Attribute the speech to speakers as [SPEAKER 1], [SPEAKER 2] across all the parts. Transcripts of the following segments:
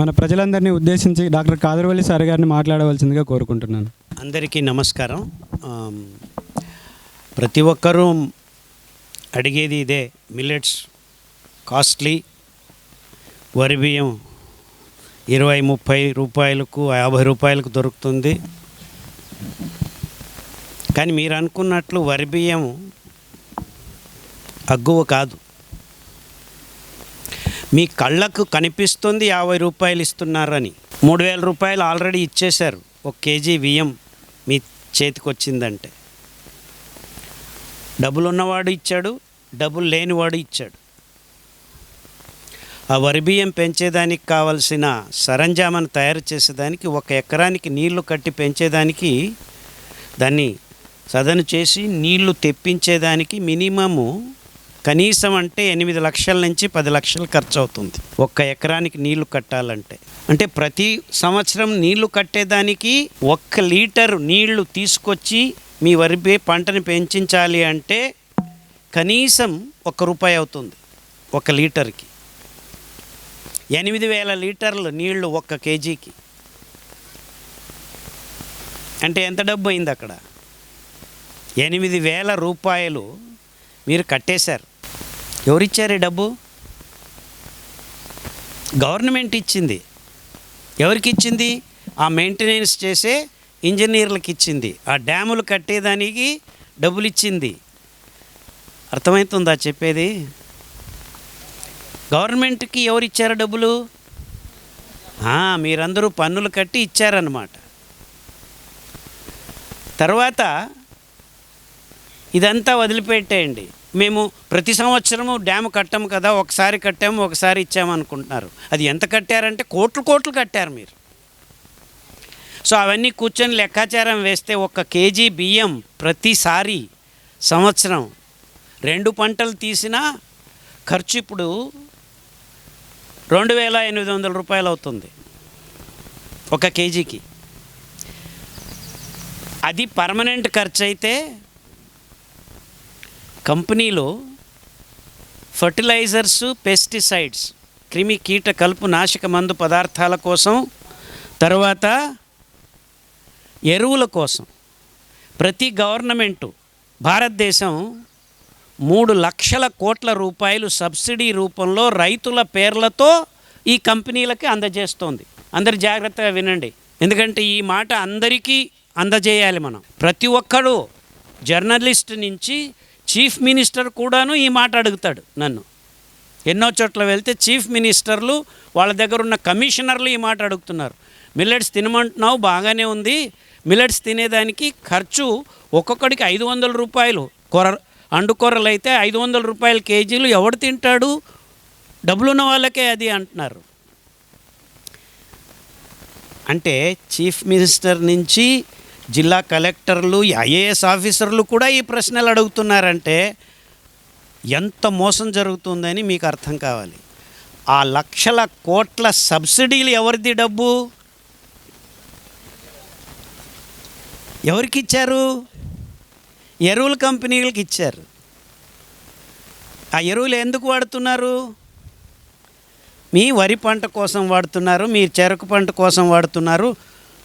[SPEAKER 1] మన ప్రజలందరినీ ఉద్దేశించి డాక్టర్ కాదర్వల్లి సార్ గారిని మాట్లాడవలసిందిగా కోరుకుంటున్నాను.
[SPEAKER 2] అందరికీ నమస్కారం. ప్రతి ఒక్కరూ అడిగేది ఇదే, మిల్లెట్స్ కాస్ట్లీ, వరి బియ్యం 20-30 రూపాయలకు 50 రూపాయలకు దొరుకుతుంది. కానీ మీరు అనుకున్నట్లు వరి బియ్యం అగ్గువ కాదు. మీ కళ్ళకు కనిపిస్తుంది 50 రూపాయలు ఇస్తున్నారని. 3000 రూపాయలు ఆల్రెడీ ఇచ్చేశారు 1 కేజీ బియ్యం మీ చేతికి వచ్చిందంటే. డబ్బులు ఉన్నవాడు ఇచ్చాడు, డబ్బులు లేనివాడు ఇచ్చాడు. ఆ వరి బియ్యం పెంచేదానికి కావలసిన సరంజామాను తయారు చేసేదానికి 1 ఎకరానికి నీళ్లు కట్టి పెంచేదానికి, దాన్ని సదను చేసి నీళ్లు తెప్పించేదానికి మినిమము కనీసం అంటే 8 లక్షల నుంచి 10 లక్షలు ఖర్చు అవుతుంది 1 ఎకరానికి నీళ్లు కట్టాలంటే. అంటే ప్రతి సంవత్సరం నీళ్లు కట్టేదానికి 1 లీటర్ నీళ్లు తీసుకొచ్చి మీ వరి పంటని పెంచాలి అంటే కనీసం 1 రూపాయి అవుతుంది 1 లీటర్కి. 8000 లీటర్లు నీళ్లు 1 కేజీకి అంటే ఎంత డబ్బు అయింది అక్కడ? 8000 రూపాయలు మీరు కట్టేశారు. ఎవరిచ్చారు ఈ డబ్బు? గవర్నమెంట్ ఇచ్చింది. ఎవరికి ఇచ్చింది? ఆ మెయింటెనెన్స్ చేసే ఇంజనీర్లకు ఇచ్చింది. ఆ డ్యాములు కట్టేదానికి డబ్బులు ఇచ్చింది. అర్థమవుతుందా చెప్పేది? గవర్నమెంట్కి ఎవరు ఇచ్చారు డబ్బులు? మీరందరూ పన్నులు కట్టి ఇచ్చారన్నమాట. తర్వాత ఇదంతా వదిలిపెట్టేయండి. మేము ప్రతి సంవత్సరము డ్యాము కట్టాము కదా, ఒకసారి కట్టాము ఒకసారి ఇచ్చాము అనుకుంటున్నారు. అది ఎంత కట్టారంటే కోట్లు కట్టారు మీరు. సో అవన్నీ కూర్చొని లెక్కాచారం వేస్తే 1 కేజీ బియ్యం ప్రతిసారి సంవత్సరం 2 పంటలు తీసినా ఖర్చు ఇప్పుడు 2800 రూపాయలు అవుతుంది 1 కేజీకి. అది పర్మనెంట్ ఖర్చు అయితే కంపెనీలో ఫర్టిలైజర్స్, పెస్టిసైడ్స్, క్రిమి కీట కలుపు నాశక మందు పదార్థాల కోసం, తర్వాత ఎరువుల కోసం ప్రతి గవర్నమెంటు భారతదేశం 3 లక్షల కోట్ల రూపాయలు సబ్సిడీ రూపంలో రైతుల పేర్లతో ఈ కంపెనీలకి అందజేస్తోంది. అందరు జాగ్రత్తగా వినండి, ఎందుకంటే ఈ మాట అందరికీ అందజేయాలి మనం. ప్రతి ఒక్కడు జర్నలిస్ట్ నుంచి చీఫ్ మినిస్టర్ కూడాను ఈ మాట అడుగుతాడు నన్ను. ఎన్నో చోట్ల వెళ్తే చీఫ్ మినిస్టర్లు, వాళ్ళ దగ్గర ఉన్న కమిషనర్లు ఈ మాట అడుగుతున్నారు. మిల్లెట్స్ తినమంటున్నావు, బాగానే ఉంది. మిల్లెట్స్ తినేదానికి ఖర్చు ఒక్కొక్కడికి 500 రూపాయలు. అండుకొర్రలు అయితే 500 రూపాయల కేజీలు ఎవడు తింటాడు? డబ్బులున్న వాళ్ళకే అది అంటున్నారు. అంటే చీఫ్ మినిస్టర్ నుంచి జిల్లా కలెక్టర్లు, ఐఏఎస్ ఆఫీసర్లు కూడా ఈ ప్రశ్నలు అడుగుతున్నారంటే ఎంత మోసం జరుగుతుందని మీకు అర్థం కావాలి. ఆ లక్షల కోట్ల సబ్సిడీలు ఎవరిది డబ్బు? ఎవరికి ఇచ్చారు? ఎరువుల కంపెనీలకు ఇచ్చారు. ఆ ఎరువులు ఎందుకు వాడుతున్నారు? మీ వరి పంట కోసం వాడుతున్నారు, మీ చెరకు పంట కోసం వాడుతున్నారు.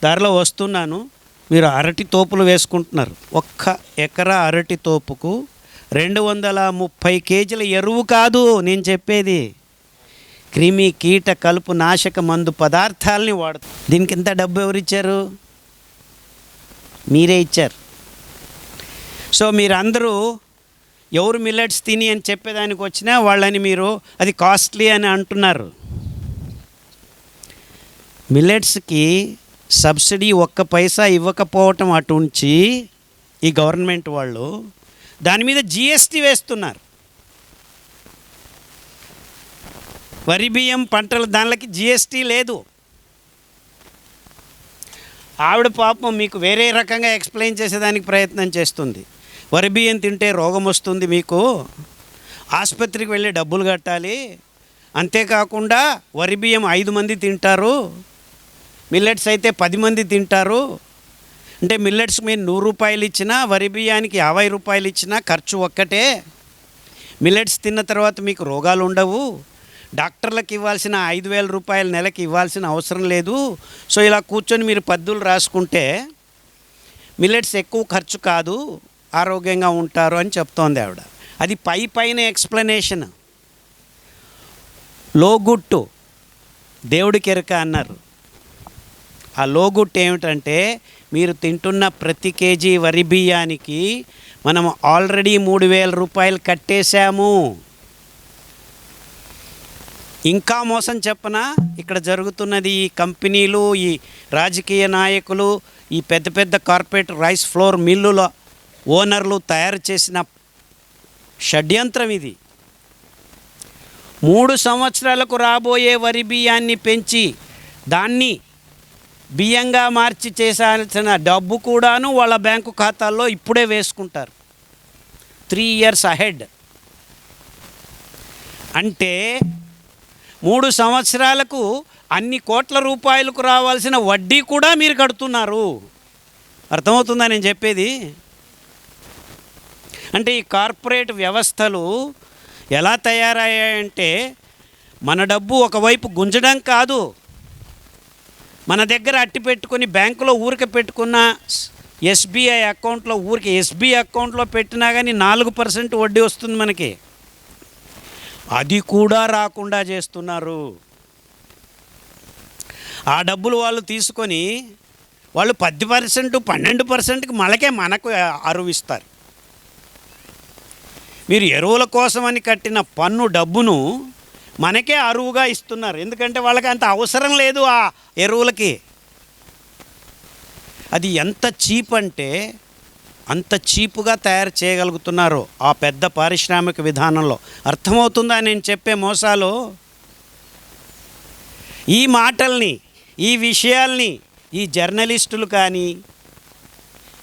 [SPEAKER 2] దారిలో వస్తున్నాను, మీరు అరటి తోపులు వేసుకుంటున్నారు. 1 ఎకరా అరటి తోపుకు 230 కేజీల ఎరువు కాదు నేను చెప్పేది, క్రిమి కీట కలుపు నాశక మందు పదార్థాలని వాడుతారు. దీనికి ఇంత డబ్బు ఎవరిచ్చారు? మీరే ఇచ్చారు. సో మీరందరూ ఎవరు మిల్లెట్స్ తిని అని చెప్పేదానికి వచ్చినా వాళ్ళని మీరు అది కాస్ట్లీ అని అంటున్నారు. మిల్లెట్స్కి సబ్సిడీ 1 పైసా ఇవ్వకపోవటం అటుంచి ఈ గవర్నమెంట్ వాళ్ళు దాని మీద జిఎస్టీ వేస్తున్నారు. వరి బియ్యం పంటలు దానికి జిఎస్టీ లేదు. ఆవిడ పాపం మీకు వేరే రకంగా ఎక్స్ప్లెయిన్ చేసేదానికి ప్రయత్నం చేస్తుంది. వరి బియ్యం తింటే రోగం వస్తుంది, మీకు ఆసుపత్రికి వెళ్ళి డబ్బులు కట్టాలి, అంతేకాకుండా వరి బియ్యం 5 మంది తింటారు, మిల్లెట్స్ అయితే 10 మంది తింటారు. అంటే మిల్లెట్స్ మీరు 100 రూపాయలు ఇచ్చినా, వరి బియ్యానికి 50 రూపాయలు ఇచ్చినా ఖర్చు ఒక్కటే. మిల్లెట్స్ తిన్న తర్వాత మీకు రోగాలు ఉండవు, డాక్టర్లకు ఇవ్వాల్సిన 5,000 రూపాయలు నెలకి ఇవ్వాల్సిన అవసరం లేదు. సో ఇలా కూర్చొని మీరు పద్దులు రాసుకుంటే మిల్లెట్స్ ఎక్కువ ఖర్చు కాదు, ఆరోగ్యంగా ఉంటారు అని చెప్తోంది ఆవిడ. అది పైన ఎక్స్ప్లెనేషన్. లోగుట్టు దేవుడికి ఎరక అన్నారు. ఆ లోగుట్టు ఏమిటంటే మీరు తింటున్న ప్రతి కేజీ వరి బియ్యానికి మనం ఆల్రెడీ 3,000 రూపాయలు కట్టేశాము. ఇంకా మోసం చెప్పనా, ఇక్కడ జరుగుతున్నది ఈ కంపెనీలు, ఈ రాజకీయ నాయకులు, ఈ పెద్ద పెద్ద కార్పొరేట్ రైస్ ఫ్లోర్ మిల్లుల ఓనర్లు తయారు చేసిన షడ్యంత్రం ఇది. 3 సంవత్సరాలకు రాబోయే వరి బియ్యాన్ని పెంచి దాన్ని బియ్యంగా మార్చి చేసాల్సిన డబ్బు కూడాను వాళ్ళ బ్యాంకు ఖాతాల్లో ఇప్పుడే వేసుకుంటారు 3 years అహెడ్. అంటే 3 సంవత్సరాలకు అన్ని కోట్ల రూపాయలకు రావాల్సిన వడ్డీ కూడా మీరు కడుతున్నారు. అర్థమవుతుందా నేను చెప్పేది? అంటే ఈ కార్పొరేట్ వ్యవస్థలు ఎలా తయారయ్యాయంటే మన డబ్బు ఒకవైపు గుంజడం కాదు, మన దగ్గర అట్టి పెట్టుకొని బ్యాంకులో ఊరికే పెట్టుకున్న ఎస్బీఐ అకౌంట్లో ఊరికి ఎస్బీఐ అకౌంట్లో పెట్టినా కానీ 4% వడ్డీ వస్తుంది మనకి. అది కూడా రాకుండా చేస్తున్నారు. ఆ డబ్బులు వాళ్ళు తీసుకొని వాళ్ళు 10%, 12%కి మనకు అరువిస్తారు. మీరు ఎరువుల కోసమని కట్టిన పన్ను డబ్బును మనకే అరువుగా ఇస్తున్నారు. ఎందుకంటే వాళ్ళకి అంత అవసరం లేదు ఆ ఎరువులకి. అది ఎంత చీప్ అంటే అంత చీపుగా తయారు చేయగలుగుతున్నారు ఆ పెద్ద పారిశ్రామిక విధానంలో. అర్థమవుతుందా నేను చెప్పే మోసాలు? ఈ మాటల్ని, ఈ విషయాల్ని ఈ జర్నలిస్టులు కానీ,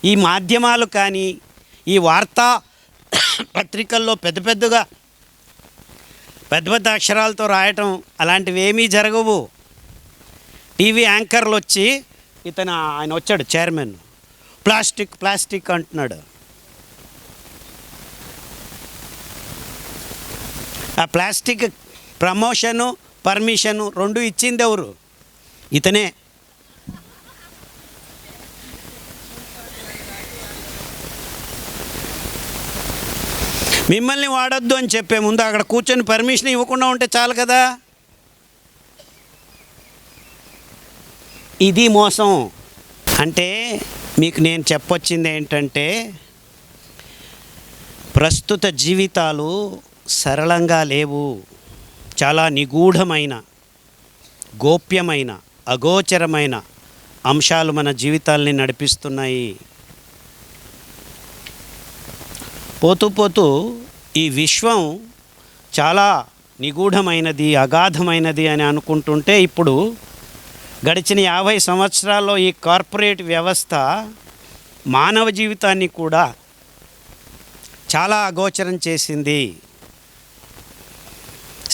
[SPEAKER 2] ఈ మాధ్యమాలు కానీ, ఈ వార్తా పత్రికల్లో పెద్ద పెద్ద అక్షరాలతో రాయటం అలాంటివి ఏమీ జరగవు. టీవీ యాంకర్లు వచ్చి ఆయన వచ్చాడు చైర్మన్, ప్లాస్టిక్ అంటున్నాడు. ఆ ప్లాస్టిక్ ప్రమోషను పర్మిషను 2 ఇచ్చింది ఎవరు? ఇతనే. మిమ్మల్ని వాడొద్దు అని చెప్పే ముందు అక్కడ కూర్చొని పర్మిషన్ ఇవ్వకుండా ఉంటే చాలు కదా. ఇది మోసం. అంటే మీకు నేను చెప్పొచ్చింది ఏంటంటే ప్రస్తుత జీవితాలు సరళంగా లేవు. చాలా నిగూఢమైన, గోప్యమైన, అగోచరమైన అంశాలు మన జీవితాల్ని నడిపిస్తున్నాయి. పోతూ ఈ విశ్వం చాలా నిగూఢమైనది, అగాధమైనది అని అనుకుంటుంటే ఇప్పుడు గడిచిన 50 సంవత్సరాల్లో ఈ కార్పొరేట్ వ్యవస్థ మానవ జీవితాన్ని కూడా చాలా అగోచరం చేసింది.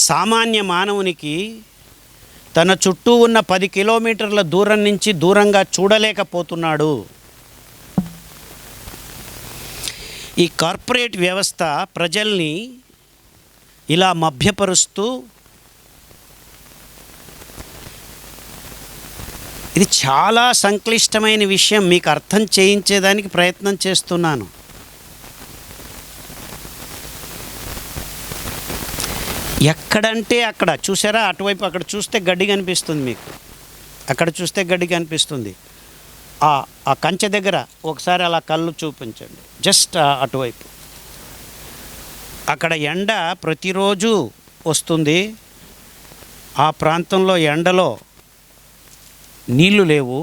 [SPEAKER 2] సామాన్య మానవునికి తన చుట్టూ ఉన్న 10 కిలోమీటర్ల దూరం నుంచి దూరంగా చూడలేకపోతున్నాడు. ఈ కార్పొరేట్ వ్యవస్థ ప్రజల్ని ఇలా మభ్యపరుస్తూ, ఇది చాలా సంక్లిష్టమైన విషయం, మీకు అర్థం చేయించేదానికి ప్రయత్నం చేస్తున్నాను. ఎక్కడంటే అక్కడ చూసారా, అటువైపు అక్కడ చూస్తే గడ్డి కనిపిస్తుంది, మీకు అక్కడ చూస్తే గడ్డి కనిపిస్తుంది. ఆ కంచె దగ్గర ఒకసారి అలా కళ్ళు చూపించండి, జస్ట్ అటువైపు. అక్కడ ఎండ ప్రతిరోజు వస్తుంది. ఆ ప్రాంతంలో ఎండలో నీళ్లు లేవు,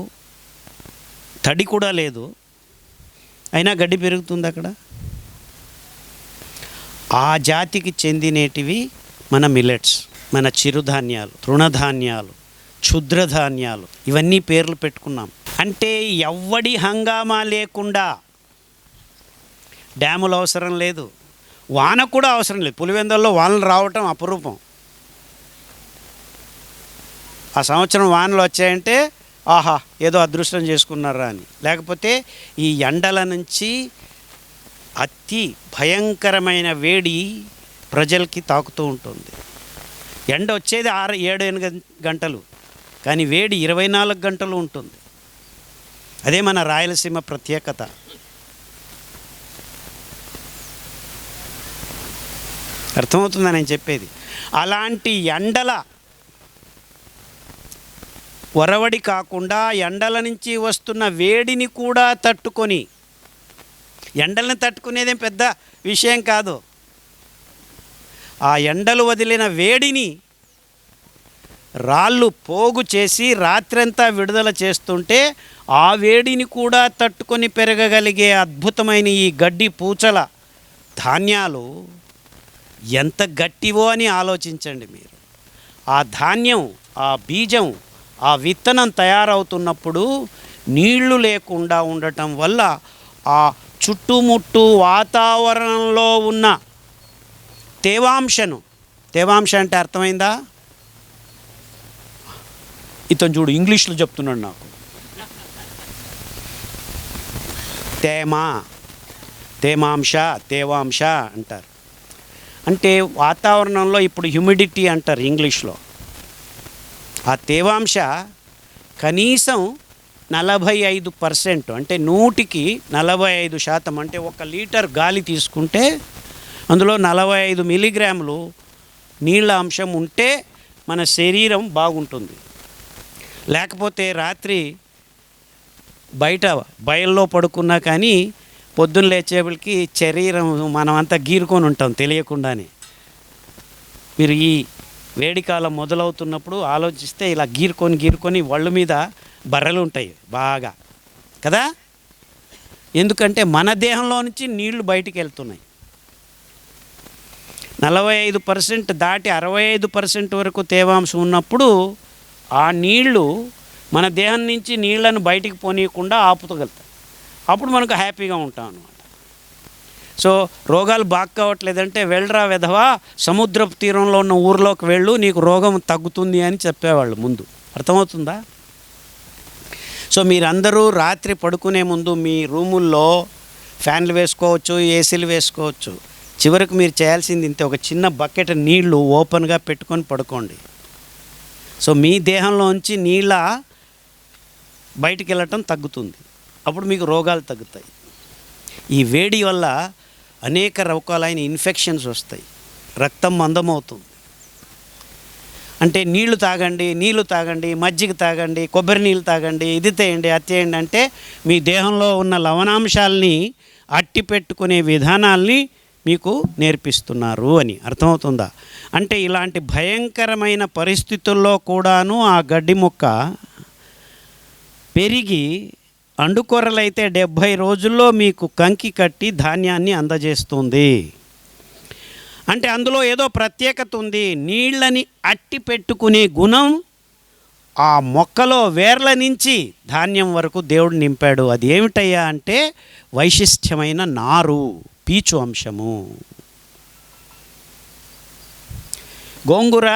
[SPEAKER 2] తడి కూడా లేదు, అయినా గడ్డి పెరుగుతుంది అక్కడ. ఆ జాతికి చెందినేటివి మన మిల్లెట్స్, మన చిరుధాన్యాలు, తృణధాన్యాలు, క్షుద్రధాన్యాలు, ఇవన్నీ పేర్లు పెట్టుకున్నాం. అంటే ఎవ్వడి హంగామా లేకుండా, డ్యాములు అవసరం లేదు, వాన కూడా అవసరం లేదు. పులివెందుల్లో వానలు రావటం అపురూపం. ఆ సంవత్సరం వానలు వచ్చాయంటే ఆహా ఏదో అదృష్టం చేసుకున్నారా అని. లేకపోతే ఈ ఎండల నుంచి అతి భయంకరమైన వేడి ప్రజలకి తాకుతూ ఉంటుంది. ఎండ వచ్చేది 6-7 గంటలు, కానీ వేడి 24 గంటలు ఉంటుంది. అదే మన రాయలసీమ ప్రత్యేకత. అర్థమవుతుందా నేను చెప్పేది? అలాంటి ఎండల వరవడి కాకుండా ఎండల నుంచి వస్తున్న వేడిని కూడా తట్టుకొని, ఎండలను తట్టుకునేదేం పెద్ద విషయం కాదు, ఆ ఎండలు వదిలిన వేడిని రాళ్ళు పోగు చేసి రాత్రంతా విడుదల చేస్తుంటే ఆ వేడిని కూడా తట్టుకొని పెరగగలిగే అద్భుతమైన ఈ గడ్డి పూచల ధాన్యాలు ఎంత గట్టివో అని ఆలోచించండి మీరు. ఆ ధాన్యం, ఆ బీజం, ఆ విత్తనం తయారవుతున్నప్పుడు నీళ్లు లేకుండా ఉండటం వల్ల ఆ చుట్టుముట్టు వాతావరణంలో ఉన్న తేవాంశ అంటే అర్థమైందా? ఇతను చూడు ఇంగ్లీష్లో చెప్తున్నాడు నాకు. తేవాంశ అంటారు. అంటే వాతావరణంలో ఇప్పుడు హ్యూమిడిటీ అంటారు ఇంగ్లీష్లో. ఆ తేవాంశ కనీసం 45%, అంటే 100కి 45%. అంటే 1 లీటర్ గాలి తీసుకుంటే అందులో 45 మిల్లీగ్రాములు నీళ్ళ అంశం ఉంటే మన శరీరం బాగుంటుంది. లేకపోతే రాత్రి బయల్లో పడుకున్నా కానీ పొద్దున్న లేచేపటికి శరీరం మనమంతా గీరుకొని ఉంటాం తెలియకుండానే. మీరు ఈ వేడికాలం మొదలవుతున్నప్పుడు ఆలోచిస్తే ఇలా గీరుకొని ఒళ్ళు మీద బర్రెలు ఉంటాయి బాగా కదా. ఎందుకంటే మన దేహంలో నుంచి నీళ్లు బయటికి వెళ్తున్నాయి. 45% దాటి 65% వరకు తేవాంశం ఉన్నప్పుడు ఆ నీళ్లు మన దేహం నుంచి నీళ్లను బయటికి పోనీయకుండా ఆపుతగలుగుతాయి. అప్పుడు మనకు హ్యాపీగా ఉంటాం అన్నమాట. సో రోగాలు బాగా కావట్లేదంటే వెళ్ళరా వెధవా సముద్రపు తీరంలో ఉన్న ఊర్లోకి వెళ్ళు, నీకు రోగం తగ్గుతుంది అని చెప్పేవాళ్ళు ముందు. అర్థమవుతుందా? సో మీరందరూ రాత్రి పడుకునే ముందు మీ రూముల్లో ఫ్యాన్లు వేసుకోవచ్చు, ఏసీలు వేసుకోవచ్చు. చివరికి మీరు చేయాల్సింది ఇంతే, ఒక చిన్న బకెట్ నీళ్లు ఓపెన్గా పెట్టుకొని పడుకోండి. సో మీ దేహంలోంచి నీళ్ళ బయటికి వెళ్ళటం తగ్గుతుంది. అప్పుడు మీకు రోగాలు తగ్గుతాయి. ఈ వేడి వల్ల అనేక రకాలైన ఇన్ఫెక్షన్స్ వస్తాయి, రక్తం మందమవుతుంది. అంటే నీళ్లు తాగండి, మజ్జిగ తాగండి, కొబ్బరి నీళ్ళు తాగండి, ఇది చేయండి, అది చేయండి అంటే మీ దేహంలో ఉన్న లవణాంశాలని అట్టి పెట్టుకునే విధానాల్ని మీకు నేర్పిస్తున్నారు అని. అర్థమవుతుందా? అంటే ఇలాంటి భయంకరమైన పరిస్థితుల్లో కూడాను ఆ గడ్డి మొక్క పెరిగి అండుకొర్రలైతే 70 రోజుల్లో మీకు కంకి కట్టి ధాన్యాన్ని అందజేస్తుంది. అంటే అందులో ఏదో ప్రత్యేకత ఉంది. నీళ్ళని అట్టి పెట్టుకునే గుణం ఆ మొక్కలో వేర్ల నుంచి ధాన్యం వరకు దేవుడు నింపాడు. అది ఏమిటయ్యా అంటే వైశిష్ట్యమైన నారు, పీచు అంశము. గోంగూర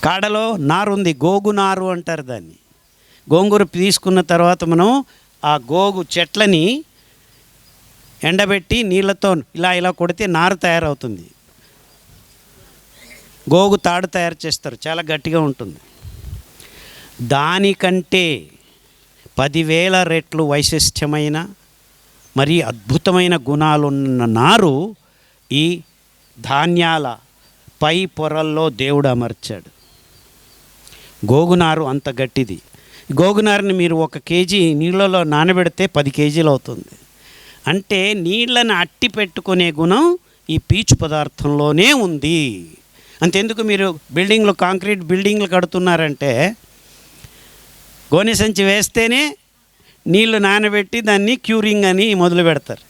[SPEAKER 2] కాడలో నారుంది, గోగు నారు అంటారు దాన్ని. గోంగూర తీసుకున్న తర్వాత మనం ఆ గోగు చెట్లని ఎండబెట్టి నీళ్ళతో ఇలా కొడితే నారు తయారవుతుంది. గోగు తాడు తయారు చేస్తారు, చాలా గట్టిగా ఉంటుంది. దానికంటే 10,000 రెట్లు వైశిష్ట్యమైన మరి అద్భుతమైన గుణాలున్న నారు ఈ ధాన్యాల పై పొరల్లో దేవుడు అమర్చాడు. గోగునారు అంత గట్టిది. గోగునారుని మీరు 1 కేజీ నీళ్ళలో నానబెడితే 10 కేజీలు అవుతుంది. అంటే నీళ్ళని అట్టి పెట్టుకునే గుణం ఈ పీచు పదార్థంలోనే ఉంది. అంతెందుకు, మీరు కాంక్రీట్ బిల్డింగ్లు కడుతున్నారంటే గోనె సంచి వేస్తేనే నీళ్లు నానబెట్టి దాన్ని క్యూరింగ్ అని మొదలు పెడతారు.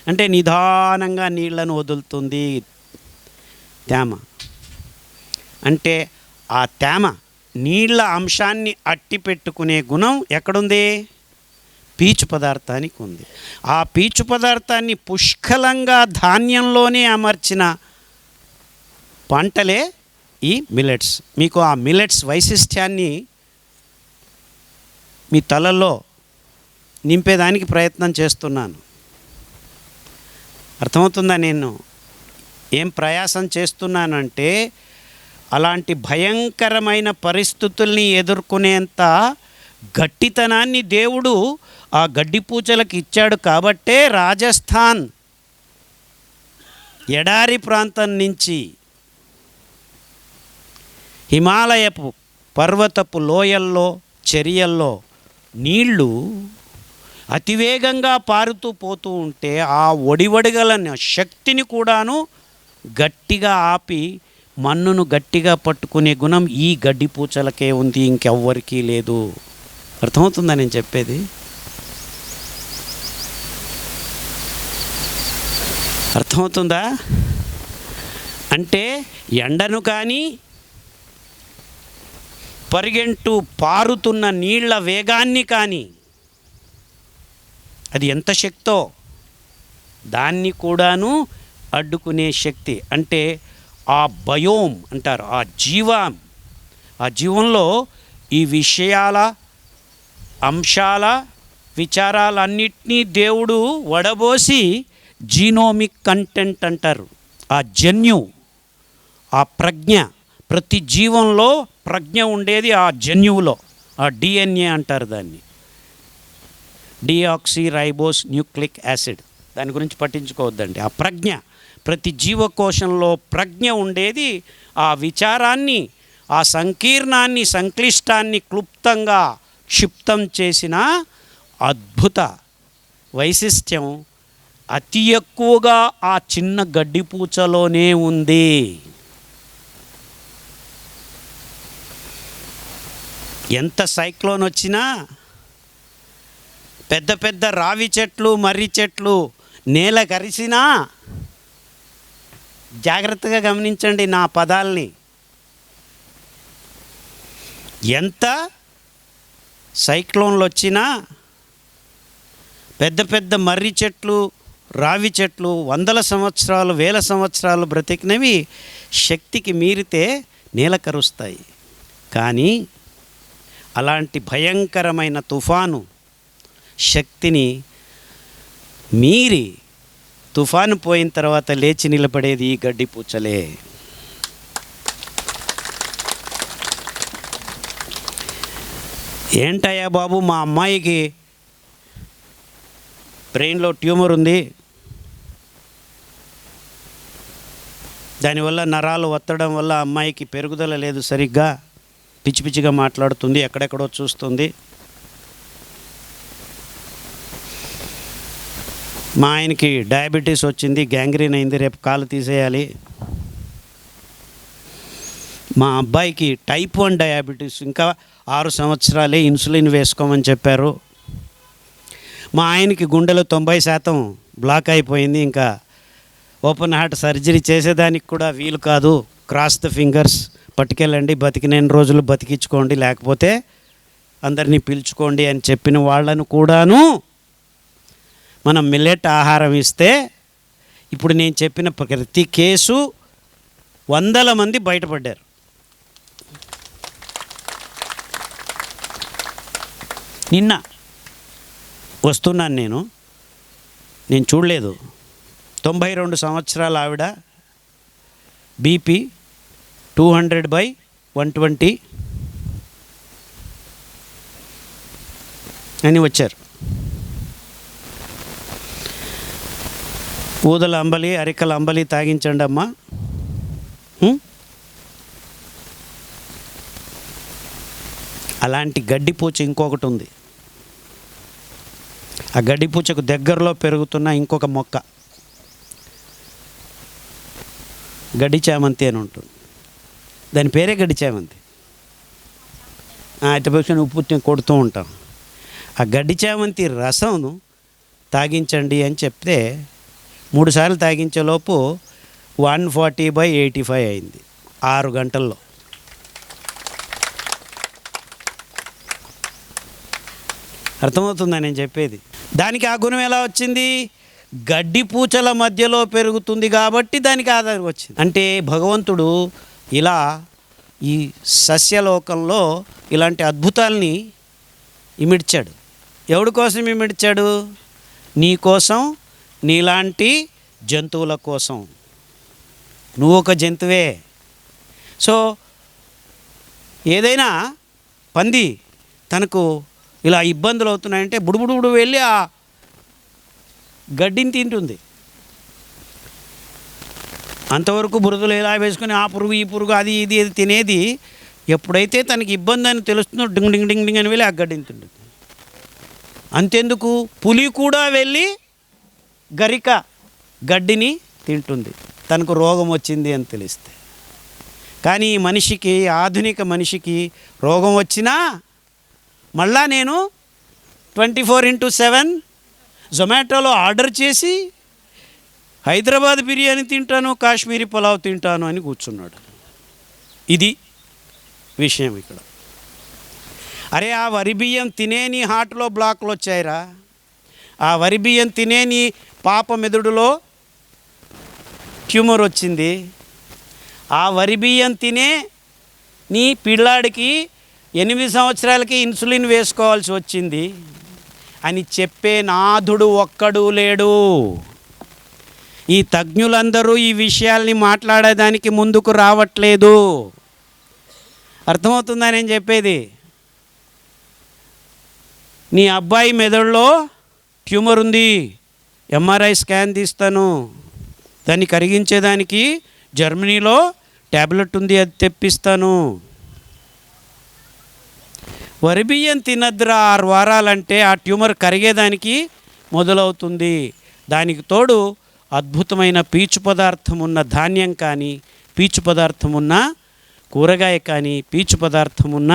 [SPEAKER 2] అంటే నిదానంగా నీళ్లను వదులుతుంది తేమ. అంటే ఆ తేమ నీళ్ళ అంశాన్ని అట్టి పెట్టుకునే గుణం ఎక్కడుంది? పీచు పదార్థానికి ఉంది. ఆ పీచు పదార్థాన్ని పుష్కలంగా ధాన్యంలోనే అమర్చిన పంటలే ఈ మిల్లెట్స్. మీకు ఆ మిల్లెట్స్ వైశిష్ట్యాన్ని మీ తలలో నింపేదానికి ప్రయత్నం చేస్తున్నాను. అర్థమవుతుందా నేను ఏం ప్రయాసం చేస్తున్నానంటే అలాంటి భయంకరమైన పరిస్థితుల్ని ఎదుర్కొనేంత గట్టితనాన్ని దేవుడు ఆ గడ్డిపూచలకు ఇచ్చాడు కాబట్టే రాజస్థాన్ ఎడారి ప్రాంతం నుంచి హిమాలయపు పర్వతపు లోయల్లో చర్యల్లో నీళ్లు అతివేగంగా పారుతూ పోతూ ఉంటే ఆ ఒడివడిగల శక్తిని కూడాను గట్టిగా ఆపి మన్నును గట్టిగా పట్టుకునే గుణం ఈ గడ్డిపూచలకే ఉంది, ఇంకెవ్వరికీ లేదు. అర్థమవుతుందా నేను చెప్పేది? అర్థమవుతుందా? అంటే ఎండను కానీ పరిగెంటూ పారుతున్న నీళ్ల వేగాన్ని కానీ, అది ఎంత శక్తో దాన్ని కూడాను అడ్డుకునే శక్తి. అంటే ఆ బయోమ్ అంటారు, ఆ జీవంలో ఈ విషయాల అంశాల విచారాలన్నిటినీ దేవుడు వడబోసి జీనోమిక్ కంటెంట్ అంటారు. ఆ జన్యు, ఆ ప్రజ్ఞ, ప్రతి జీవంలో ప్రజ్ఞ ఉండేది ఆ జన్యువులో, ఆ డిఎన్ఏ అంటారు దాన్ని, డిఆక్సీ రైబోస్ న్యూక్లిక్ యాసిడ్. దాని గురించి పట్టించుకోవద్దండి. ఆ ప్రజ్ఞ, ప్రతి జీవకోశంలో ప్రజ్ఞ ఉండేది. ఆ విచారాన్ని, ఆ సంకీర్ణాన్ని, సంక్లిష్టాన్ని క్లుప్తంగా క్షిప్తం చేసిన అద్భుత వైశిష్ట్యం అతి ఎక్కువగా ఆ చిన్న గడ్డిపూచలోనే ఉంది. ఎంత సైక్లోన్ వచ్చినా, పెద్ద పెద్ద రావి చెట్లు మర్రి చెట్లు నేల కరిసినా, జాగ్రత్తగా గమనించండి నా పదాల్ని, ఎంత సైక్లోన్లు వచ్చినా పెద్ద పెద్ద మర్రి చెట్లు రావి చెట్లు వందల సంవత్సరాలు వేల సంవత్సరాలు బ్రతికినవి శక్తికి మీరితే నేల కరుస్తాయి. కానీ అలాంటి భయంకరమైన తుఫాను శక్తిని మీరి తుఫాను పోయిన తర్వాత లేచి నిలబడేది ఈ గడ్డిపూచలే. ఏంటయ్యా బాబు, మా అమ్మాయికి బ్రెయిన్లో ట్యూమర్ ఉంది, దానివల్ల నరాలు ఒత్తడం వల్ల అమ్మాయికి పెరుగుదల లేదు, సరిగ్గా పిచ్చి పిచ్చిగా మాట్లాడుతుంది, ఎక్కడెక్కడో చూస్తుంది, మా ఆయనకి డయాబెటీస్ వచ్చింది, గ్యాంగ్రీన్ అయింది, రేపు కాలు తీసేయాలి, మా అబ్బాయికి టైప్ 1 డయాబెటీస్, ఇంకా 6 సంవత్సరాలే ఇన్సులిన్ వేసుకోమని చెప్పారు, మా ఆయనకి గుండెలో 90% బ్లాక్ అయిపోయింది, ఇంకా ఓపెన్ హార్ట్ సర్జరీ చేసేదానికి కూడా వీలు కాదు, క్రాస్ ద ఫింగర్స్, పట్టుకెళ్ళండి, బతికినన్ని రోజులు బతికించుకోండి, లేకపోతే అందరినీ పిలుచుకోండి అని చెప్పిన వాళ్ళను కూడాను మనం మిల్లెట్ ఆహారం ఇస్తే ఇప్పుడు నేను చెప్పిన ప్రతి కేసు 100 మంది బయటపడ్డారు. నిన్న వస్తున్నాను నేను చూడలేదు, 92 సంవత్సరాల ఆవిడ, బీపీ 200/120 అని వచ్చారు. ఊదల అంబలి అరికల అంబలి తాగించండి అమ్మా. అలాంటి గడ్డిపూచ ఇంకొకటి ఉంది. ఆ గడ్డిపూచకు దగ్గరలో పెరుగుతున్న ఇంకొక మొక్క గడ్డి చామంతి అని ఉంటుంది. దాని పేరే గడ్డి చామంతి. ఇటు పక్షాన్ని ఉప్పు కొడుతూ ఉంటాం. ఆ గడ్డి చామంతి రసంను తాగించండి అని చెప్తే 3 సార్లు తాగించేలోపు 140/85 అయింది 6 గంటల్లో. అర్థమవుతుందా నేను చెప్పేది? దానికి ఆ గుణం ఎలా వచ్చింది? గడ్డి పూచల మధ్యలో పెరుగుతుంది కాబట్టి దానికి ఆధారం వచ్చింది. అంటే భగవంతుడు ఇలా ఈ సస్యలోకంలో ఇలాంటి అద్భుతాల్ని ఇమిడ్చాడు. ఎవడి కోసం ఇమిడ్చాడు? నీ కోసం, నీలాంటి జంతువుల కోసం. నువ్వు ఒక జంతువే. సో ఏదైనా పంది తనకు ఇలా ఇబ్బందులు అవుతున్నాయంటే బుడుబుడు వెళ్ళి ఆ గడ్డిని తింటుంది. అంతవరకు బురదలు ఎలా వేసుకొని ఆ పురుగు ఈ పురుగు అది ఇది తినేది, ఎప్పుడైతే తనకి ఇబ్బంది అని తెలుస్తుందో డింగ్ డింగ్ డింగ్ డింగ్ అని వెళ్ళి ఆ గడ్డిని తింటుంది. అంతెందుకు, పులి కూడా వెళ్ళి గరిక గడ్డిని తింటుంది తనకు రోగం వచ్చింది అని తెలిస్తే. కానీ ఈ మనిషికి, ఆధునిక మనిషికి రోగం వచ్చినా మళ్ళా నేను 24/7 జొమాటోలో ఆర్డర్ చేసి హైదరాబాద్ బిర్యానీ తింటాను, కాశ్మీరీ పులావ్ తింటాను అని కూర్చున్నాడు. ఇది విషయం ఇక్కడ. అరే ఆ వరి బియ్యం తినేని హార్ట్లో బ్లాక్లు వచ్చాయిరా, ఆ వరి బియ్యం తినేని పాప మెదడులో ట్యూమర్ వచ్చింది, ఆ వరి బియ్యం తినే నీ పిల్లాడికి 8 సంవత్సరాలకి ఇన్సులిన్ వేసుకోవాల్సి వచ్చింది అని చెప్పే నాథుడు ఒక్కడు లేడు. ఈ తజ్ఞులందరూ ఈ విషయాల్ని మాట్లాడేదానికి ముందుకు రావట్లేదు. అర్థమవుతుందా నేను చెప్పేది? నీ అబ్బాయి మెదడులో ట్యూమర్ ఉంది, ఎంఆర్ఐ స్కాన్ తీస్తాను, దాన్ని కరిగించేదానికి జర్మనీలో ట్యాబ్లెట్ ఉంది, అది తెప్పిస్తాను. వరి బియ్యం తినద్దురా 6 వారాలంటే ఆ ట్యూమర్ కరిగేదానికి మొదలవుతుంది. దానికి తోడు అద్భుతమైన పీచు పదార్థం ఉన్న ధాన్యం కానీ, పీచు పదార్థం ఉన్న కూరగాయ కానీ, పీచు పదార్థం ఉన్న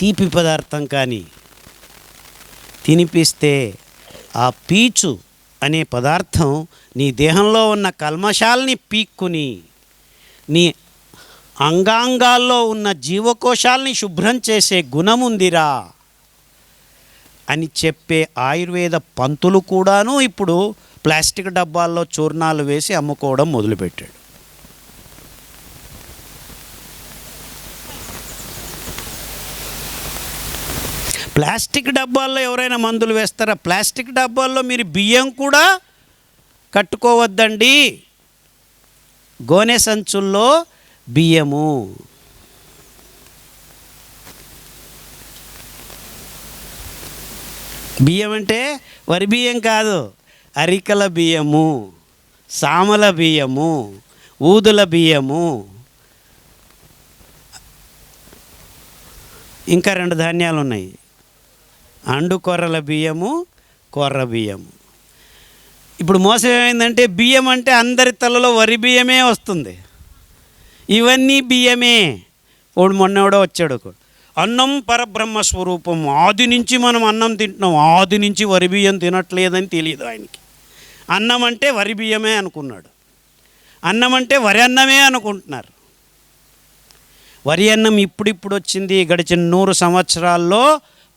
[SPEAKER 2] తీపి పదార్థం కానీ తినిపిస్తే ఆ పీచు అనే పదార్థం నీ దేహంలో ఉన్న కల్మషాల్ని పీక్కుని నీ అంగాంగాల్లో ఉన్న జీవకోశాల్ని శుభ్రం చేసే గుణముందిరా అని చెప్పే ఆయుర్వేద పంతులు కూడాను ఇప్పుడు ప్లాస్టిక్ డబ్బాల్లో చూర్ణాలు వేసి అమ్ముకోవడం మొదలుపెట్టాడు. ప్లాస్టిక్ డబ్బాల్లో ఎవరైనా మందులు వేస్తారా? ప్లాస్టిక్ డబ్బాల్లో మీరు బియ్యం కూడా కట్టుకోవద్దండి, గోనె సంచుల్లో బియ్యము. బియ్యం అంటే వరి బియ్యం కాదు, అరికల బియ్యము, సామల బియ్యము, ఊదుల బియ్యము, ఇంకా 2 ధాన్యాలు ఉన్నాయి, అండు కొర్రల బియ్యము, కొర్ర బియ్యము. ఇప్పుడు మోసం ఏమైందంటే బియ్యం అంటే అందరి తలలో వరి బియ్యమే వస్తుంది, ఇవన్నీ బియ్యమే. మొన్నెవడో వచ్చాడు, అన్నం పరబ్రహ్మ స్వరూపం, ఆది నుంచి మనం అన్నం తింటున్నాం, ఆది నుంచి వరి బియ్యం తినట్లేదని తెలియదు ఆయనకి. అన్నం అంటే వరి బియ్యమే అనుకున్నాడు, అన్నం అంటే వరి అన్నమే అనుకుంటున్నారు. వరి అన్నం ఇప్పుడిప్పుడు వచ్చింది. గడిచిన 100 సంవత్సరాల్లో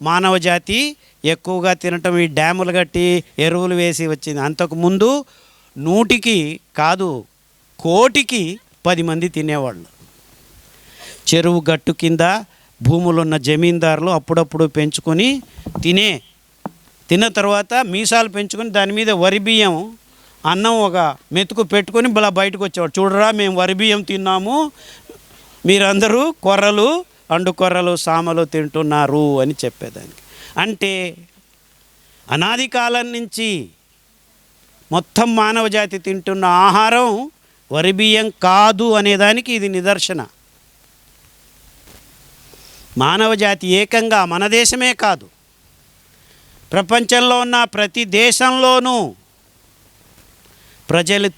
[SPEAKER 2] మానవ జాతి ఎక్కువగా తినటం, ఈ డ్యాములు కట్టి ఎరువులు వేసి వచ్చింది. అంతకుముందు 100కి కాదు 1,00,00,000కి 10 మంది తినేవాళ్ళు. చెరువు గట్టు కింద భూములు ఉన్న జమీందారులు అప్పుడప్పుడు పెంచుకొని తిన్న తర్వాత మీసాలు పెంచుకొని దాని మీద వరి బియ్యం అన్నం ఒక మెతుకు పెట్టుకొని ఇలా బయటకు వచ్చేవాడు, చూడరా మేము వరి బియ్యం తిన్నాము, మీరందరూ కొర్రలు, అండు కొర్రలు, సామలు తింటున్నారు అని చెప్పేదానికి. అంటే అనాది కాలం నుంచి మొత్తం మానవ జాతి తింటున్న ఆహారం వరి బియ్యం కాదు అనేదానికి ఇది నిదర్శన. మానవ జాతి ఏకంగా మన దేశమే కాదు, ప్రపంచంలో ఉన్న ప్రతి దేశంలోనూ ప్రజలు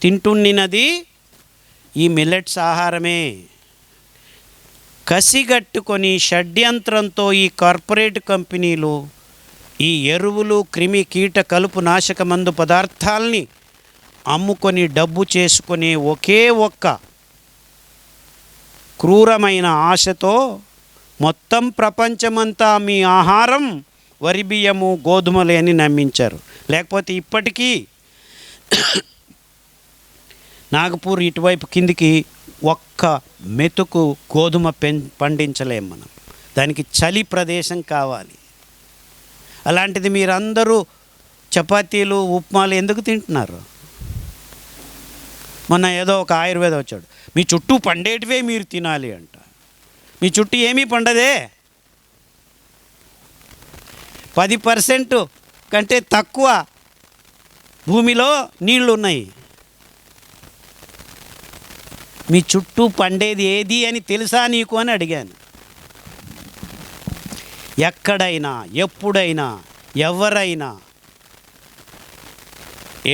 [SPEAKER 2] తింటున్నది ఈ మిల్లెట్స్ ఆహారమే. కసిగట్టుకొని షడ్యంత్రంతో ఈ కార్పొరేట్ కంపెనీలు ఈ ఎరువులు, క్రిమి కీట కలుపు నాశక మందు పదార్థాలని అమ్ముకొని డబ్బు చేసుకునే ఒకే ఒక్క క్రూరమైన ఆశతో మొత్తం ప్రపంచమంతా మీ ఆహారం వరి బియ్యము, గోధుమలే అని నమ్మించారు. లేకపోతే ఇప్పటికీ నాగపూర్ ఇటువైపు కిందికి ఒక్క మెతుకు గోధుమ పండించలేం మనం, దానికి చలి ప్రదేశం కావాలి. అలాంటిది మీరందరూ చపాతీలు, ఉప్మాలు ఎందుకు తింటున్నారు? మొన్న ఏదో ఒక ఆయుర్వేద వచ్చాడు, మీ చుట్టూ పండేటివే మీరు తినాలి అంట. మీ చుట్టూ ఏమీ పండదే. 10% కంటే తక్కువ భూమిలో నీళ్లు ఉన్నాయి. మీ చుట్టూ పండేది ఏది అని తెలుసా నీకు అని అడిగాను. ఎక్కడైనా ఎప్పుడైనా ఎవరైనా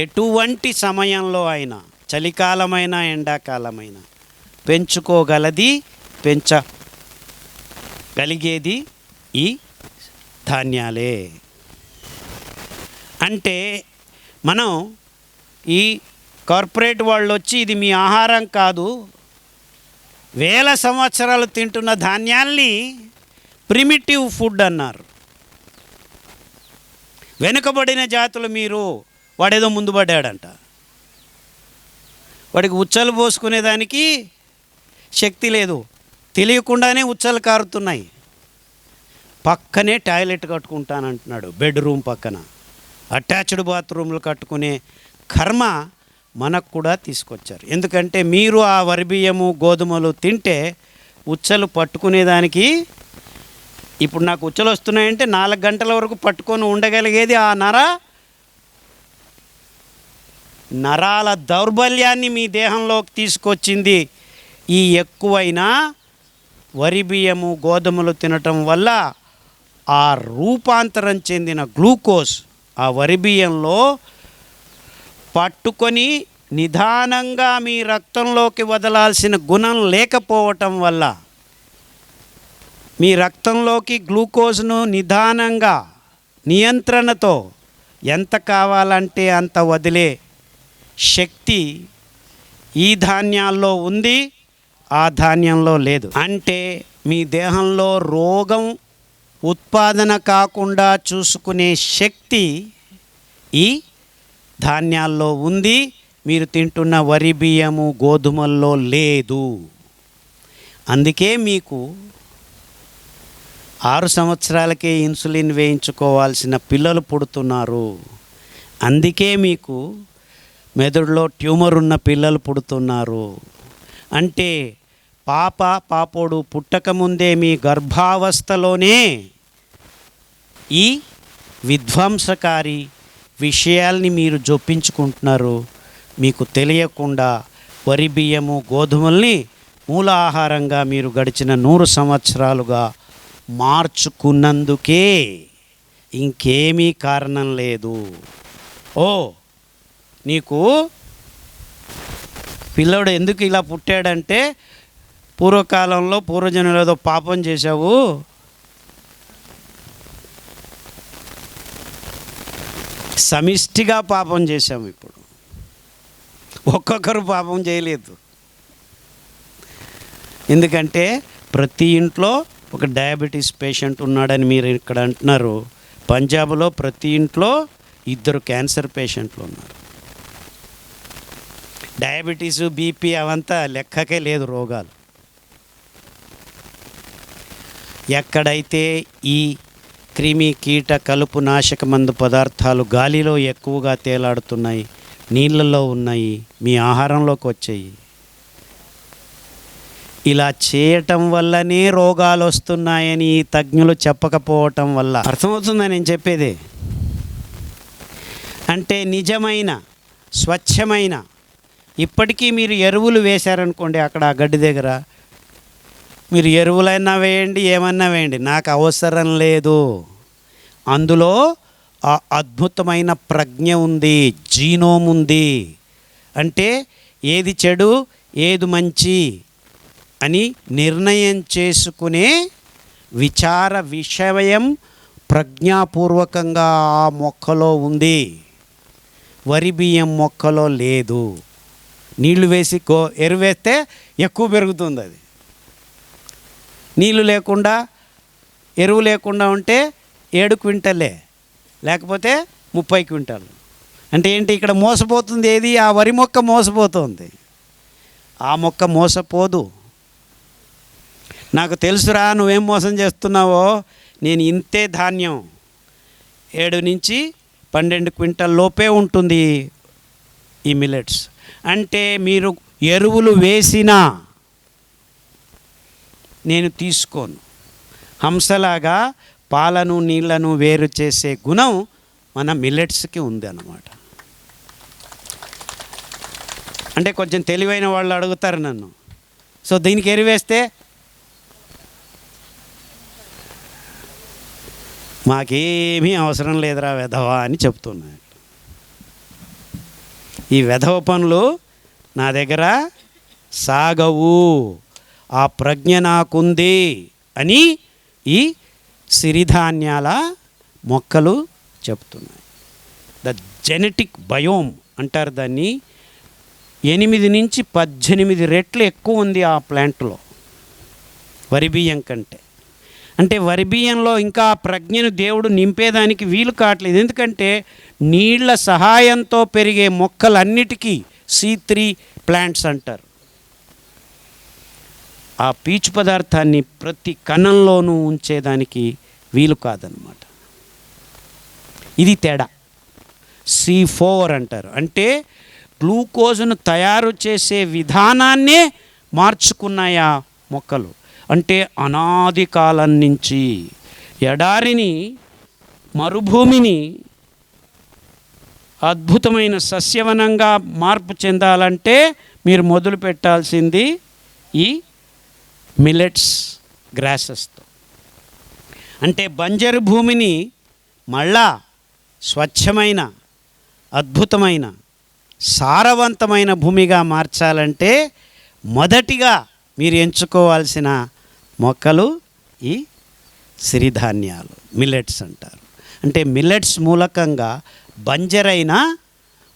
[SPEAKER 2] ఎటువంటి సమయంలో అయినా, చలికాలమైనా ఎండాకాలమైనా పెంచుకోగలది, పెంచగలిగేది ఈ ధాన్యాలే. అంటే మనం ఈ కార్పొరేట్ వాళ్ళు వచ్చి ఇది మీ ఆహారం కాదు, వేల సంవత్సరాలు తింటున్న ధాన్యాల్ని ప్రిమిటివ్ ఫుడ్ అన్నారు. వెనుకబడిన జాతులు మీరు, వాడేదో ముందు పడ్డాడంట, వాడికి ఉచ్చలు పోసుకునేదానికి శక్తి లేదు, తెలియకుండానే ఉచ్చలు కారుతున్నాయి. పక్కనే టాయిలెట్ కట్టుకుంటానంటున్నాడు, బెడ్రూమ్ పక్కన అటాచ్డ్ బాత్రూమ్లు కట్టుకునే కర్మ మనకు కూడా తీసుకొచ్చారు. ఎందుకంటే మీరు ఆ వరి బియ్యము గోధుమలు తింటే ఉచ్చలు పట్టుకునేదానికి, ఇప్పుడు నాకు ఉచ్చలు వస్తున్నాయంటే 4 గంటల వరకు పట్టుకొని ఉండగలిగేది ఆ నరాల దౌర్బల్యాన్ని మీ దేహంలోకి తీసుకొచ్చింది ఈ ఎక్కువైన వరి బియ్యము గోధుమలు తినటం వల్ల. ఆ రూపాంతరం చెందిన గ్లూకోజ్ ఆ వరి బియ్యంలో పట్టుకొని నిదానంగా మీ రక్తంలోకి వదలాల్సిన గుణం లేకపోవటం వల్ల, మీ రక్తంలోకి గ్లూకోజ్ను నిదానంగా నియంత్రణతో ఎంత కావాలంటే అంత వదిలే శక్తి ఈ ధాన్యాల్లో ఉంది, ఆ ధాన్యంలో లేదు. అంటే మీ దేహంలో రోగం ఉత్పాదన కాకుండా చూసుకునే శక్తి ఈ ధాన్యాల్లో ఉంది, మీరు తింటున్న వరి బియ్యము గోధుమల్లో లేదు. అందుకే మీకు 6 సంవత్సరాలకే ఇన్సులిన్ వేయించుకోవాల్సిన పిల్లలు పుడుతున్నారు. అందుకే మీకు మెదడులో ట్యూమర్ ఉన్న పిల్లలు పుడుతున్నారు. అంటే పాపోడు పుట్టకముందే మీ గర్భావస్థలోనే ఈ విధ్వంసకారి విషయాల్ని మీరు జొప్పించుకుంటున్నారు. మీకు తెలియకుండా వరి బియ్యము గోధుమల్ని మూల ఆహారంగా మీరు గడిచిన 100 సంవత్సరాలుగా మార్చుకున్నందుకే, ఇంకేమీ కారణం లేదు. నీకు పిల్లోడు ఎందుకు ఇలా పుట్టాడంటే పూర్వకాలంలో పూర్వజనులు ఏదో పాపం చేశావు, సమిష్టిగా పాపం చేశాము. ఇప్పుడు ఒక్కొక్కరు పాపం చేయలేదు. ఎందుకంటే ప్రతి ఇంట్లో ఒక డయాబెటీస్ పేషెంట్ ఉన్నాడని మీరు ఇక్కడ అంటున్నారు. పంజాబ్లో ప్రతి ఇంట్లో 2 క్యాన్సర్ పేషెంట్లు ఉన్నారు. డయాబెటీసు బీపీ అవంతా లెక్కకే లేదు రోగాలు. ఎక్కడైతే ఈ క్రిమి కీట కలుపు నాశక మందు పదార్థాలు గాలిలో ఎక్కువగా తేలాడుతున్నాయి, నీళ్ళల్లో ఉన్నాయి, మీ ఆహారంలోకి వచ్చాయి, ఇలా చేయటం వల్లనే రోగాలు వస్తున్నాయని ఈ తజ్ఞులు చెప్పకపోవటం వల్ల. అర్థమవుతుందా నేను చెప్పేది? అంటే నిజమైన స్వచ్ఛమైన, ఇప్పటికీ మీరు ఎరువులు వేశారనుకోండి, అక్కడ ఆ గడ్డి దగ్గర మీరు ఎరువులైనా వేయండి, ఏమన్నా వేయండి, నాకు అవసరం లేదు. అందులో ఆ అద్భుతమైన ప్రజ్ఞ ఉంది, జీనోమ్ ఉంది. అంటే ఏది చెడు ఏది మంచి అని నిర్ణయం చేసుకునే విషయం ప్రజ్ఞాపూర్వకంగా ఆ మొక్కలో ఉంది. వరి బియ్యం మొక్కలో లేదు. నీళ్లు వేసి ఎరువేస్తే ఎక్కువ పెరుగుతుంది. అది నీళ్ళు లేకుండా ఎరువు లేకుండా ఉంటే 7 క్వింటలే, లేకపోతే 30 క్వింటాలు. అంటే ఏంటి, ఇక్కడ మోసపోతుంది ఏది? ఆ వరి మొక్క మోసపోతుంది. ఆ మొక్క మోసపోదు. నాకు తెలుసురా నువ్వేం మోసం చేస్తున్నావో. నేను ఇంతే ధాన్యం 7 నుంచి 12 క్వింటల్ లోపే ఉంటుంది ఈ మిల్లెట్స్. అంటే మీరు ఎరువులు వేసినా నేను తీసుకోను. హంసలాగా పాలను నీళ్లను వేరు చేసే గుణం మన మిల్లెట్స్కి ఉంది అన్నమాట. అంటే కొంచెం తెలివైన వాళ్ళు అడుగుతారు నన్ను, సో దీనికి ఎరువేస్తే మాకేమీ అవసరం లేదురా వెధవా అని చెప్తున్నాను. ఈ వెధవ పనులు నా దగ్గర సాగవు, ఆ ప్రజ్ఞ నాకుంది అని ఈ సిరిధాన్యాల మొక్కలు చెప్తున్నాయి. ద జెనెటిక్ బయోమ్ అంటారు దాన్ని. 8 నుంచి 18 రెట్లు ఎక్కువ ఉంది ఆ ప్లాంట్లో వరి బియ్యం కంటే. అంటే వరి బియ్యంలో ఇంకా ఆ ప్రజ్ఞను దేవుడు నింపేదానికి వీలు కావట్లేదు. ఎందుకంటే నీళ్ల సహాయంతో పెరిగే మొక్కలన్నిటికీ C3 ప్లాంట్స్ అంటారు. ఆ పీచు పదార్థాన్ని ప్రతి కణంలోనూ ఉంచేదానికి వీలు కాదనమాట. ఇది తేడా. C4 అంటారు. అంటే గ్లూకోజ్ను తయారు చేసే విధానాన్నే మార్చుకున్నాయి ఆ మొక్కలు. అంటే అనాది కాలం నుంచి ఎడారిని, మరుభూమిని అద్భుతమైన సస్యవనంగా మార్పు చెందాలంటే మీరు మొదలు పెట్టాల్సింది ఈ మిల్లెట్స్ గ్రాసెస్తో. అంటే బంజరు భూమిని మళ్ళా స్వచ్ఛమైన, అద్భుతమైన, సారవంతమైన భూమిగా మార్చాలంటే మొదటిగా మీరు ఎంచుకోవాల్సిన మొక్కలు ఈ సిరిధాన్యాలు, మిల్లెట్స్ అంటారు. అంటే మిల్లెట్స్ మూలకంగా బంజరైన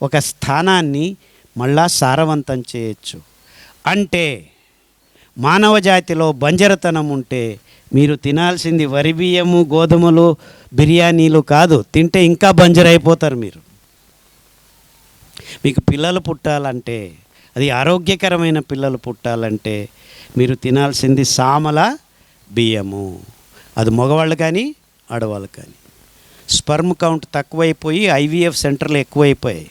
[SPEAKER 2] ఒక స్థానాన్ని మళ్ళా సారవంతం చేయొచ్చు. అంటే మానవ జాతిలో బంజరతనం ఉంటే మీరు తినాల్సింది వరి బియ్యము, గోధుమలు, బిర్యానీలు కాదు. తింటే ఇంకా బంజరైపోతారు మీరు. మీకు పిల్లలు పుట్టాలంటే, అది ఆరోగ్యకరమైన పిల్లలు పుట్టాలంటే మీరు తినాల్సింది సామల బియ్యము. అది మగవాళ్ళు కానీ ఆడవాళ్ళు కానీ. స్పర్మ్ కౌంట్ తక్కువైపోయి IVF సెంటర్లు ఎక్కువైపోయాయి.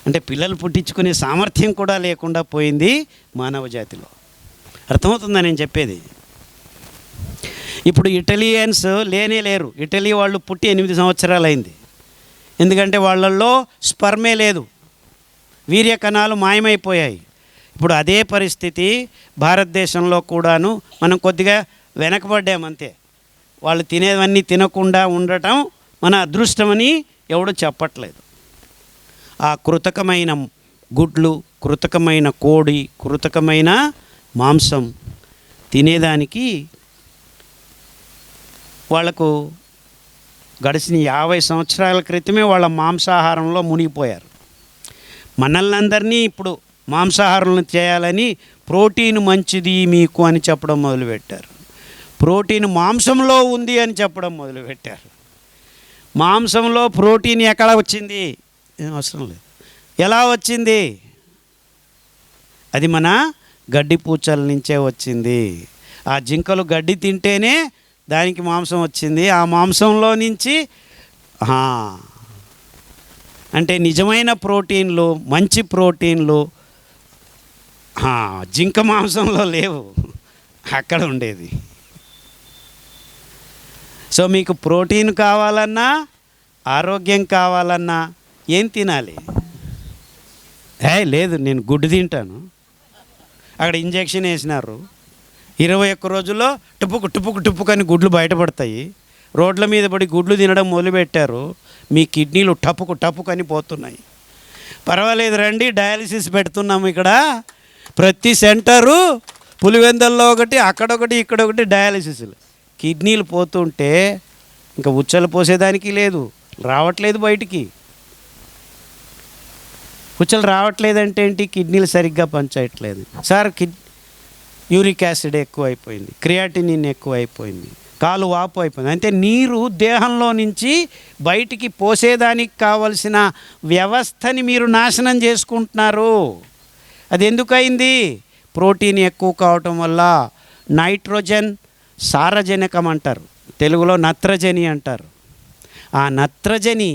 [SPEAKER 2] అంటే పిల్లలు పుట్టించుకునే సామర్థ్యం కూడా లేకుండా పోయింది మానవ జాతిలో. అర్థమవుతుందా నేను చెప్పేది? ఇప్పుడు ఇటలియన్స్ లేరు. ఇటలీ వాళ్ళు పుట్టి 8 సంవత్సరాలు అయింది. ఎందుకంటే వాళ్ళల్లో స్పర్మే లేదు, వీర్య కణాలు మాయమైపోయాయి. ఇప్పుడు అదే పరిస్థితి భారతదేశంలో కూడాను. మనం కొద్దిగా వెనకబడ్డామంతే. వాళ్ళు తినేవన్నీ తినకుండా ఉండటం మన అదృష్టమని ఎవడు చెప్పట్లేదు. ఆ కృతకమైన గుడ్లు, కృతకమైన కోడి, కృతకమైన మాంసం తినేదానికి వాళ్లకు గడిచిన 50 సంవత్సరాల క్రితమే వాళ్ళ మాంసాహారంలో మునిగిపోయారు. మనల్ని అందరినీ ఇప్పుడు మాంసాహారం చేయాలని ప్రోటీన్ మంచిది మీకు అని చెప్పడం మొదలుపెట్టారు. ప్రోటీన్ మాంసంలో ఉంది అని చెప్పడం మొదలుపెట్టారు. మాంసంలో ప్రోటీన్ ఎక్కడ వచ్చింది? ఏం అవసరం లేదు. ఎలా వచ్చింది? అది మన గడ్డి పూచల నుంచే వచ్చింది. ఆ జింకలు గడ్డి తింటేనే దానికి మాంసం వచ్చింది. ఆ మాంసంలో నుంచి అంటే నిజమైన ప్రోటీన్లు, మంచి ప్రోటీన్లు జింక మాంసంలో లేవు, అక్కడ ఉండేది. సో మీకు ప్రోటీన్ కావాలన్నా, ఆరోగ్యం కావాలన్నా ఏం తినాలి? లేదు నేను గుడ్డు తింటాను. అక్కడ ఇంజెక్షన్ వేసినారు. 21 రోజుల్లో టుపుకు టుపుకు టుపుకు అని గుడ్లు బయటపడతాయి. రోడ్ల మీద పడి గుడ్లు తినడం మొదలుపెట్టారు. మీ కిడ్నీలు టపుకు టపుకు అని పోతున్నాయి. పర్వాలేదు రండి, డయాలిసిస్ పెడుతున్నాము ఇక్కడ. ప్రతి సెంటరు పులివెందల్లో ఒకటి, అక్కడొకటి, ఇక్కడొకటి డయాలిసిస్లు. కిడ్నీలు పోతుంటే ఇంకా ఉచ్చలు పోసేదానికి లేదు, రావట్లేదు బయటికి. ఉచ్చలు రావట్లేదంటే ఏంటి? కిడ్నీలు సరిగ్గా పనిచేయట్లేదు సార్. యూరిక్ యాసిడ్ ఎక్కువైపోయింది, క్రియాటినిన్ ఎక్కువైపోయింది, కాలు వాపు అయిపోయింది. అంటే నీరు దేహంలో నుంచి బయటికి పోసేదానికి కావలసిన వ్యవస్థని మీరు నాశనం చేసుకుంటున్నారు. అది ఎందుకయింది? ప్రోటీన్ ఎక్కువ కావటం వల్ల. నైట్రోజన్ సారజనకం అంటారు, తెలుగులో నత్రజని అంటారు. ఆ నత్రజని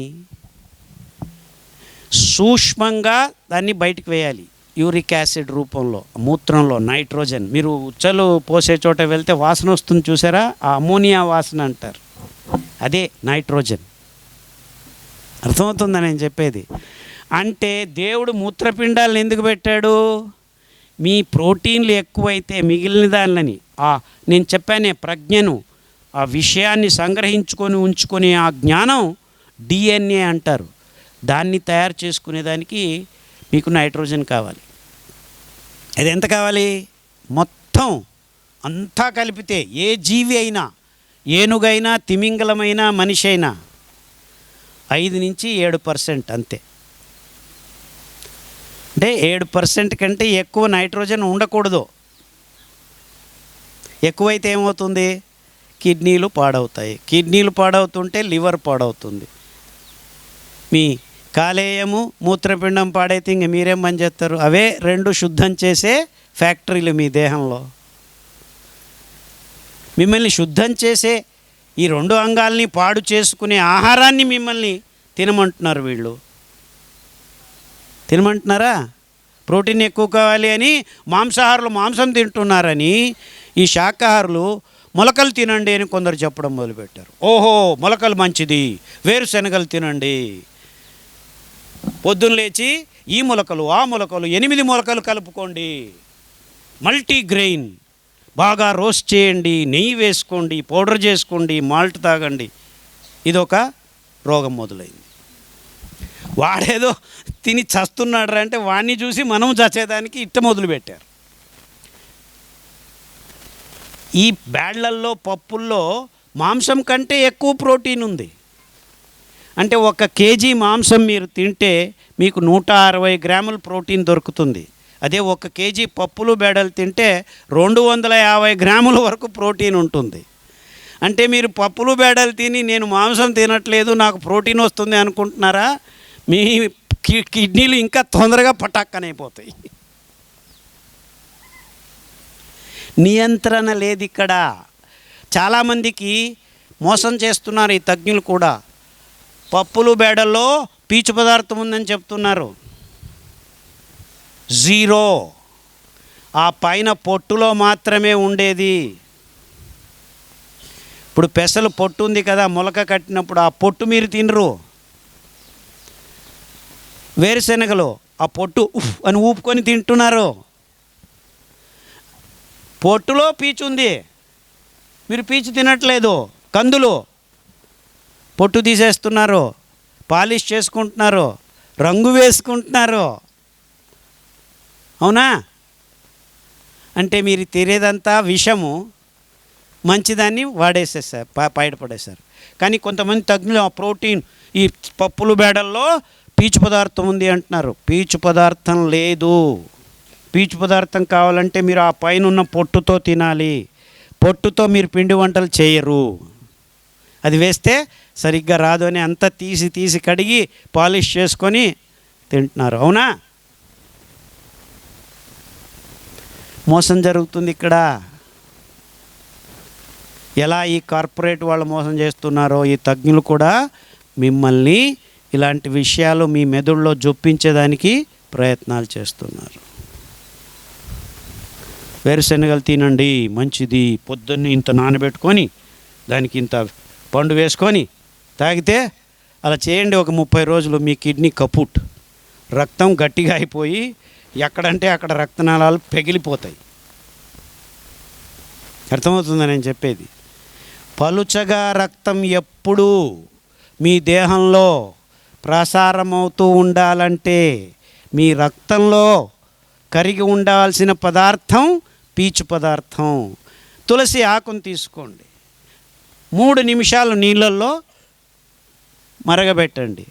[SPEAKER 2] సూక్ష్మంగా దాన్ని బయటికి వేయాలి. యూరిక్ యాసిడ్ రూపంలో, మూత్రంలో నైట్రోజన్. మీరు ఉచ్చలు పోసే చోట వెళ్తే వాసన వస్తుంది చూసారా, ఆ అమోనియా వాసన అంటారు, అదే నైట్రోజన్. అర్థమవుతుందా నేను చెప్పేది? అంటే దేవుడు మూత్రపిండాలను ఎందుకు పెట్టాడు? మీ ప్రోటీన్లు ఎక్కువైతే మిగిలిన దానిని నేను చెప్పానే ప్రజ్ఞను, ఆ విషయాన్ని సంగ్రహించుకొని ఉంచుకొని ఆ జ్ఞానం డిఎన్ఏ అంటారు, దాన్ని తయారు చేసుకునేదానికి మీకు నైట్రోజన్ కావాలి. అది ఎంత కావాలి? మొత్తం అంతా కలిపితే ఏ జీవి అయినా, ఏనుగైనా, తిమింగలమైనా, మనిషి అయినా 5 నుంచి 7% అంతే. అంటే 7% కంటే ఎక్కువ నైట్రోజన్ ఉండకూడదు. ఎక్కువైతే ఏమవుతుంది? కిడ్నీలు పాడవుతాయి. కిడ్నీలు పాడవుతుంటే లివర్ పాడవుతుంది. మీ కాలేయము, మూత్రపిండం పాడైతే ఇంక మీరేం పని చేస్తారు? అవే 2 శుద్ధం చేసే ఫ్యాక్టరీలు మీ దేహంలో. మిమ్మల్ని శుద్ధం చేసే ఈ 2 అంగాల్ని పాడు చేసుకునే ఆహారాన్ని మిమ్మల్ని తినమంటున్నారు వీళ్ళు. తినమంటున్నారా? ప్రోటీన్ ఎక్కువ కావాలి అని మాంసాహారులు మాంసం తింటున్నారని ఈ శాకాహారులు మొలకలు తినండి అని కొందరు చెప్పడం మొదలుపెట్టారు. ఓహో, మొలకలు మంచిది, వేరుశనగలు తినండి. పొద్దున్న లేచి ఈ మొలకలు ఆ మొలకలు 8 మొలకలు కలుపుకోండి, మల్టీగ్రెయిన్ బాగా రోస్ట్ చేయండి, నెయ్యి వేసుకోండి, పౌడర్ చేసుకోండి, మాల్ట్ తాగండి. ఇదొక రోగం మొదలైంది. వాడేదో తిని చస్తున్నాడు అంటే వాడిని చూసి మనం చచ్చేదానికి ఇట్ట మొదలుపెట్టారు. ఈ బ్యాడ్లల్లో, పప్పుల్లో మాంసం కంటే ఎక్కువ ప్రోటీన్ ఉంది. అంటే 1 కేజీ మాంసం మీరు తింటే మీకు 160 గ్రాముల ప్రోటీన్ దొరుకుతుంది. అదే 1 కేజీ పప్పులు బేడలు తింటే 250 గ్రాముల వరకు ప్రోటీన్ ఉంటుంది. అంటే మీరు పప్పులు బేడలు తిని నేను మాంసం తినట్లేదు నాకు ప్రోటీన్ వస్తుంది అనుకుంటున్నారా? మీ కిడ్నీలు ఇంకా తొందరగా పటాక్కనైపోతాయి. నియంత్రణ లేదు ఇక్కడ. చాలామందికి మోసం చేస్తున్నారు ఈ తజ్ఞులు కూడా. పప్పులు బేడల్లో పీచు పదార్థం ఉందని చెప్తున్నారు. 0. ఆ పైన పొట్టులో మాత్రమే ఉండేది. ఇప్పుడు పెసలు పొట్టు ఉంది కదా, మొలక కట్టినప్పుడు ఆ పొట్టు మీరు తినరు. వేరుశెనగలు ఆ పొట్టు అని ఊపుకొని తింటున్నారు. పొట్టులో పీచు ఉంది, మీరు పీచు తినట్లేదు. కందులు పొట్టు తీసేస్తున్నారు, పాలిష్ చేసుకుంటున్నారు, రంగు వేసుకుంటున్నారు. అవునా? అంటే మీరు తినేదంతా విషము, మంచిదాన్ని వాడేసేసారు, బయటపడేశారు. కానీ కొంతమంది తగ్గిన ప్రోటీన్ ఈ పప్పులు బేడల్లో పీచు పదార్థం ఉంది అంటున్నారు. పీచు పదార్థం లేదు. పీచు పదార్థం కావాలంటే మీరు ఆ పైన ఉన్న పొట్టుతో తినాలి. పొట్టుతో మీరు పిండి వంటలు చేయరు. అది వేస్తే సరిగ్గా రాదు అని అంతా తీసి కడిగి పాలిష్ చేసుకొని తింటున్నారు. అవునా? మోసం జరుగుతుంది ఇక్కడ. ఎలా ఈ కార్పొరేట్ వాళ్ళు మోసం చేస్తున్నారో ఈ తజ్ఞులు కూడా మిమ్మల్ని ఇలాంటి విషయాలు మీ మెదడులో జొప్పించేదానికి ప్రయత్నాలు చేస్తున్నారు. వేరుశెనగలు తినండి మంచిది, పొద్దున్నే ఇంత నానబెట్టుకొని దానికి ఇంత పండు వేసుకొని తాగితే, అలా చేయండి ఒక 30 రోజులు. మీ కిడ్నీ కపుట్, రక్తం గట్టిగా అయిపోయి ఎక్కడంటే అక్కడ రక్తనాళాలు పెగిలిపోతాయి. అర్థమవుతుందా నేను చెప్పేది? పలుచగా రక్తం ఎప్పుడూ మీ దేహంలో ప్రసారమవుతూ ఉండాలంటే మీ రక్తంలో కరిగి ఉండాల్సిన పదార్థం పీచు పదార్థం. తులసి ఆకును తీసుకోండి, 3 నిమిషాలు నీళ్ళల్లో మరగబెట్టండి.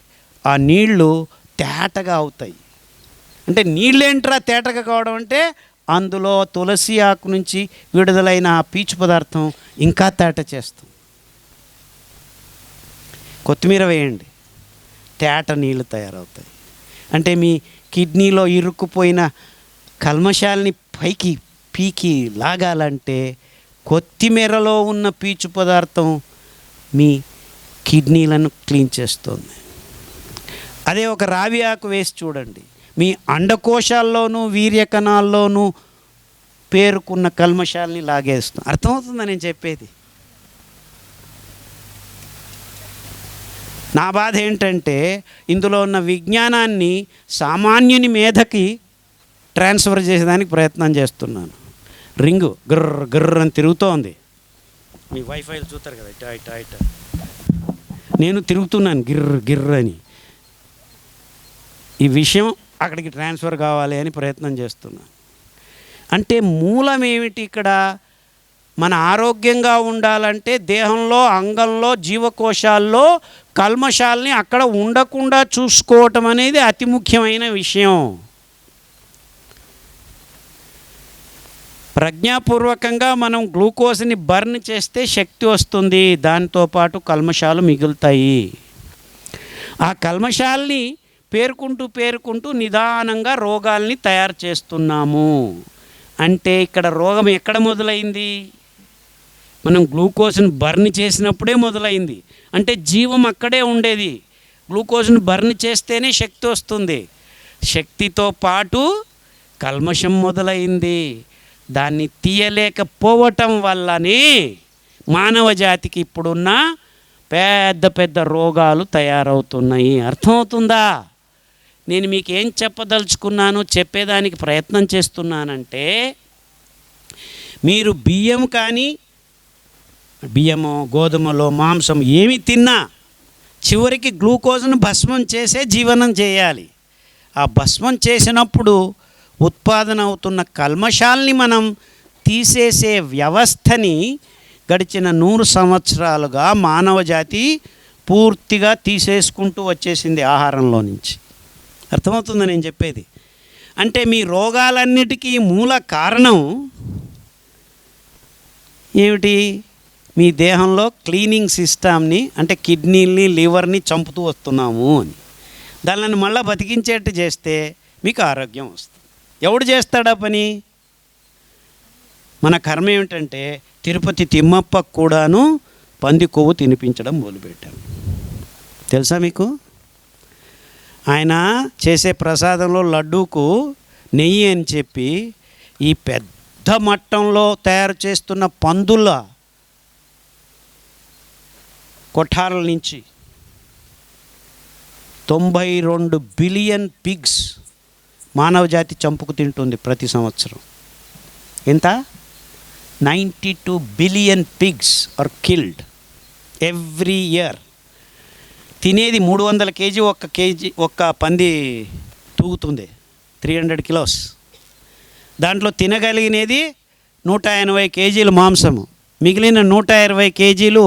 [SPEAKER 2] ఆ నీళ్లు తేటగా అవుతాయి. అంటే నీళ్ళేంట్రా తేటగా కావడం అంటే అందులో తులసి ఆకు నుంచి విడుదలైన ఆ పీచు పదార్థం ఇంకా తేట చేస్తుంది. కొత్తిమీర వేయండి, తేట నీళ్ళు తయారవుతాయి. అంటే మీ కిడ్నీలో ఇరుక్కుపోయిన కల్మషాల్ని పైకి పీకి లాగాలంటే కొత్తిమీరలో ఉన్న పీచు పదార్థం మీ కిడ్నీలను క్లీన్ చేస్తుంది. అదే ఒక రావి ఆకు వేసి చూడండి, మీ అండకోశాల్లోనూ వీర్యకణాల్లోనూ పేరుకున్న కల్మషాలని లాగేస్తుంది. అర్థమవుతుందా నేను చెప్పేది? నా బాధ ఏంటంటే ఇందులో ఉన్న విజ్ఞానాన్ని సామాన్యుని మీదకి ట్రాన్స్ఫర్ చేసేదానికి ప్రయత్నం చేస్తున్నాను. రింగు గ్రర్ గ్రర్ అని తిరుగుతోంది. మీ వైఫైలు చూస్తారు కదా, ఇటా ఇటా ఇటా. నేను తిరుగుతున్నాను గిర్ర గిర్ర అని. ఈ విషయం అక్కడికి ట్రాన్స్ఫర్ కావాలి అని ప్రయత్నం చేస్తున్నాను. అంటే మూలం ఏమిటి ఇక్కడ? మన ఆరోగ్యంగా ఉండాలంటే దేహంలో, అంగంలో, జీవకోశాల్లో కల్మషాలని అక్కడ ఉండకుండా చూసుకోవటం అనేది అతి ముఖ్యమైన విషయం. ప్రజ్ఞాపూర్వకంగా మనం గ్లూకోజ్ని బర్న్ చేస్తే శక్తి వస్తుంది, దాంతోపాటు కల్మషాలు మిగులుతాయి. ఆ కల్మషాలని పేరుకుంటూ నిదానంగా రోగాల్ని తయారు చేస్తున్నాము. అంటే ఇక్కడ రోగం ఎక్కడ మొదలైంది? మనం గ్లూకోజ్ని బర్న్ చేసినప్పుడే మొదలైంది. అంటే జీవం అక్కడే ఉండేది. గ్లూకోజ్ని బర్న్ చేస్తేనే శక్తి వస్తుంది. శక్తితో పాటు కల్మషం మొదలైంది. దాన్ని తీయలేకపోవటం వల్లనే మానవ జాతికి ఇప్పుడున్న పెద్ద పెద్ద రోగాలు తయారవుతున్నాయి. అర్థమవుతుందా? నేను మీకు ఏం చెప్పదలుచుకున్నాను, చెప్పేదానికి ప్రయత్నం చేస్తున్నానంటే, మీరు బియ్యం కానీ, బియ్యమో గోధుమలో మాంసం ఏమి తిన్నా చివరికి గ్లూకోజ్ను భస్మం చేసే జీవనం చేయాలి. ఆ భస్మం చేసినప్పుడు ఉత్పాదన అవుతున్న కల్మషాల్ని మనం తీసేసే వ్యవస్థని గడిచిన 100 సంవత్సరాలుగా మానవ జాతి పూర్తిగా తీసేసుకుంటూ వచ్చేసింది ఆహారంలో నుంచి. అర్థమవుతుందా నేను చెప్పేది? అంటే మీ రోగాలన్నిటికీ మూల కారణం ఏమిటి? మీ దేహంలో క్లీనింగ్ సిస్టమ్ని, అంటే కిడ్నీల్ని, లివర్ని చంపుతూ వస్తున్నాము అని. దానిని మళ్ళీ బతికించేట్టు చేస్తే మీకు ఆరోగ్యం వస్తుంది. ఎవడు చేస్తాడా పని? మన కర్మ ఏమిటంటే తిరుపతి తిమ్మప్పకు కూడాను పంది కొవ్వు తినిపించడం మొదలుపెట్టాం. తెలుసా మీకు? ఆయన చేసే ప్రసాదంలో లడ్డూకు నెయ్యి అని చెప్పి ఈ పెద్ద మట్టంలో తయారు చేస్తున్న పందుల కొఠాల నుంచి 92 బిలియన్ పిగ్స్ మానవ జాతి చంపుకు తింటుంది ప్రతి సంవత్సరం. ఎంత? 92 billion pigs are killed every year. తినేది 300 కేజీ ఒక్క పంది తూగుతుంది, 300 కిలోస్. దాంట్లో తినగలిగినది 180 కేజీలు మాంసము, మిగిలిన 120 కేజీలు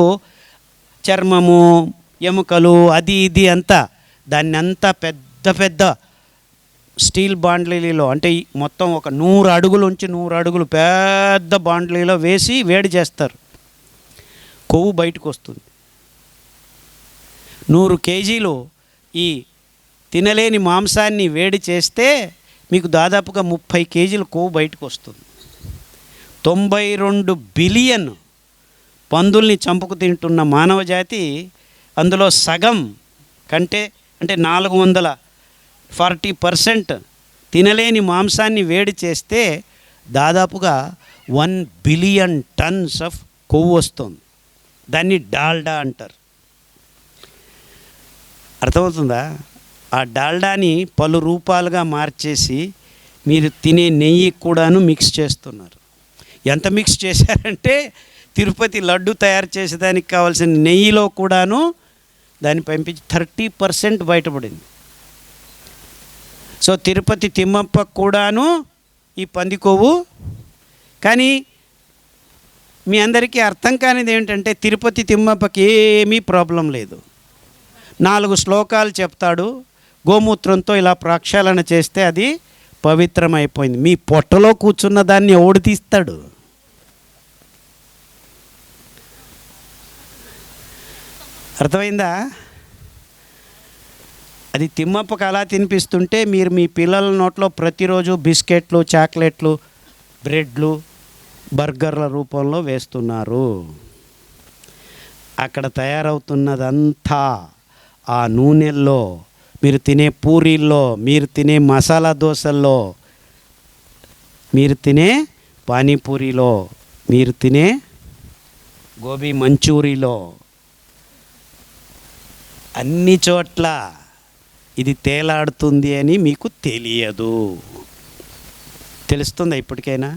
[SPEAKER 2] చర్మము, ఎముకలు, అది ఇది అంతా. దాన్ని అంతా పెద్ద పెద్ద స్టీల్ బాండ్లీలో, అంటే మొత్తం ఒక 100 అడుగులు ఉంచి 100 అడుగులు పెద్ద బాండ్లీలో వేసి వేడి చేస్తారు. కొవ్వు బయటకు వస్తుంది. 100 కేజీలు ఈ తినలేని మాంసాన్ని వేడి చేస్తే మీకు దాదాపుగా 30 కేజీలు కొవ్వు బయటకు వస్తుంది. 92 బిలియన్ పందుల్ని చంపుకు తింటున్న మానవ జాతి అందులో సగం కంటే, అంటే 440% తినలేని మాంసాన్ని వేడి చేస్తే దాదాపుగా 1 బిలియన్ టన్స్ ఆఫ్ కొవ్వు వస్తుంది. దాన్ని డాల్డా అంటారు. అర్థమవుతుందా? ఆ డాల్డాని పలు రూపాలుగా మార్చేసి మీరు తినే నెయ్యి కూడాను మిక్స్ చేస్తున్నారు. ఎంత మిక్స్ చేశారంటే తిరుపతి లడ్డు తయారు చేసేదానికి కావాల్సిన నెయ్యిలో కూడాను దాన్ని పంపించి 30% బయటపడింది. సో తిరుపతి తిమ్మప్ప కూడాను ఈ పంది కొవ్వు. కానీ మీ అందరికీ అర్థం కానిది ఏంటంటే తిరుపతి తిమ్మప్పకి ఏమీ ప్రాబ్లం లేదు. 4 శ్లోకాలు చెప్తాడు, గోమూత్రంతో ఇలా ప్రక్షాళన చేస్తే అది పవిత్రమైపోయింది. మీ పొట్టలో కూర్చున్న దాన్ని ఎవడు తీస్తాడు? అర్థమైందా? అది తిమ్మప్పకు అలా తినిపిస్తుంటే మీరు మీ పిల్లల నోట్లో ప్రతిరోజు బిస్కెట్లు, చాక్లెట్లు, బ్రెడ్లు, బర్గర్ల రూపంలో వేస్తున్నారు. అక్కడ తయారవుతున్నదంతా ఆ నూనెల్లో మీరు తినే పూరీల్లో, మీరు తినే మసాలా దోశల్లో, మీరు తినే పానీపూరిలో, మీరు తినే గోబీ మంచూరిలో, అన్ని చోట్ల ఇది తేలాడుతుంది అని మీకు తెలియదు. తెలుస్తుందా ఇప్పటికైనా?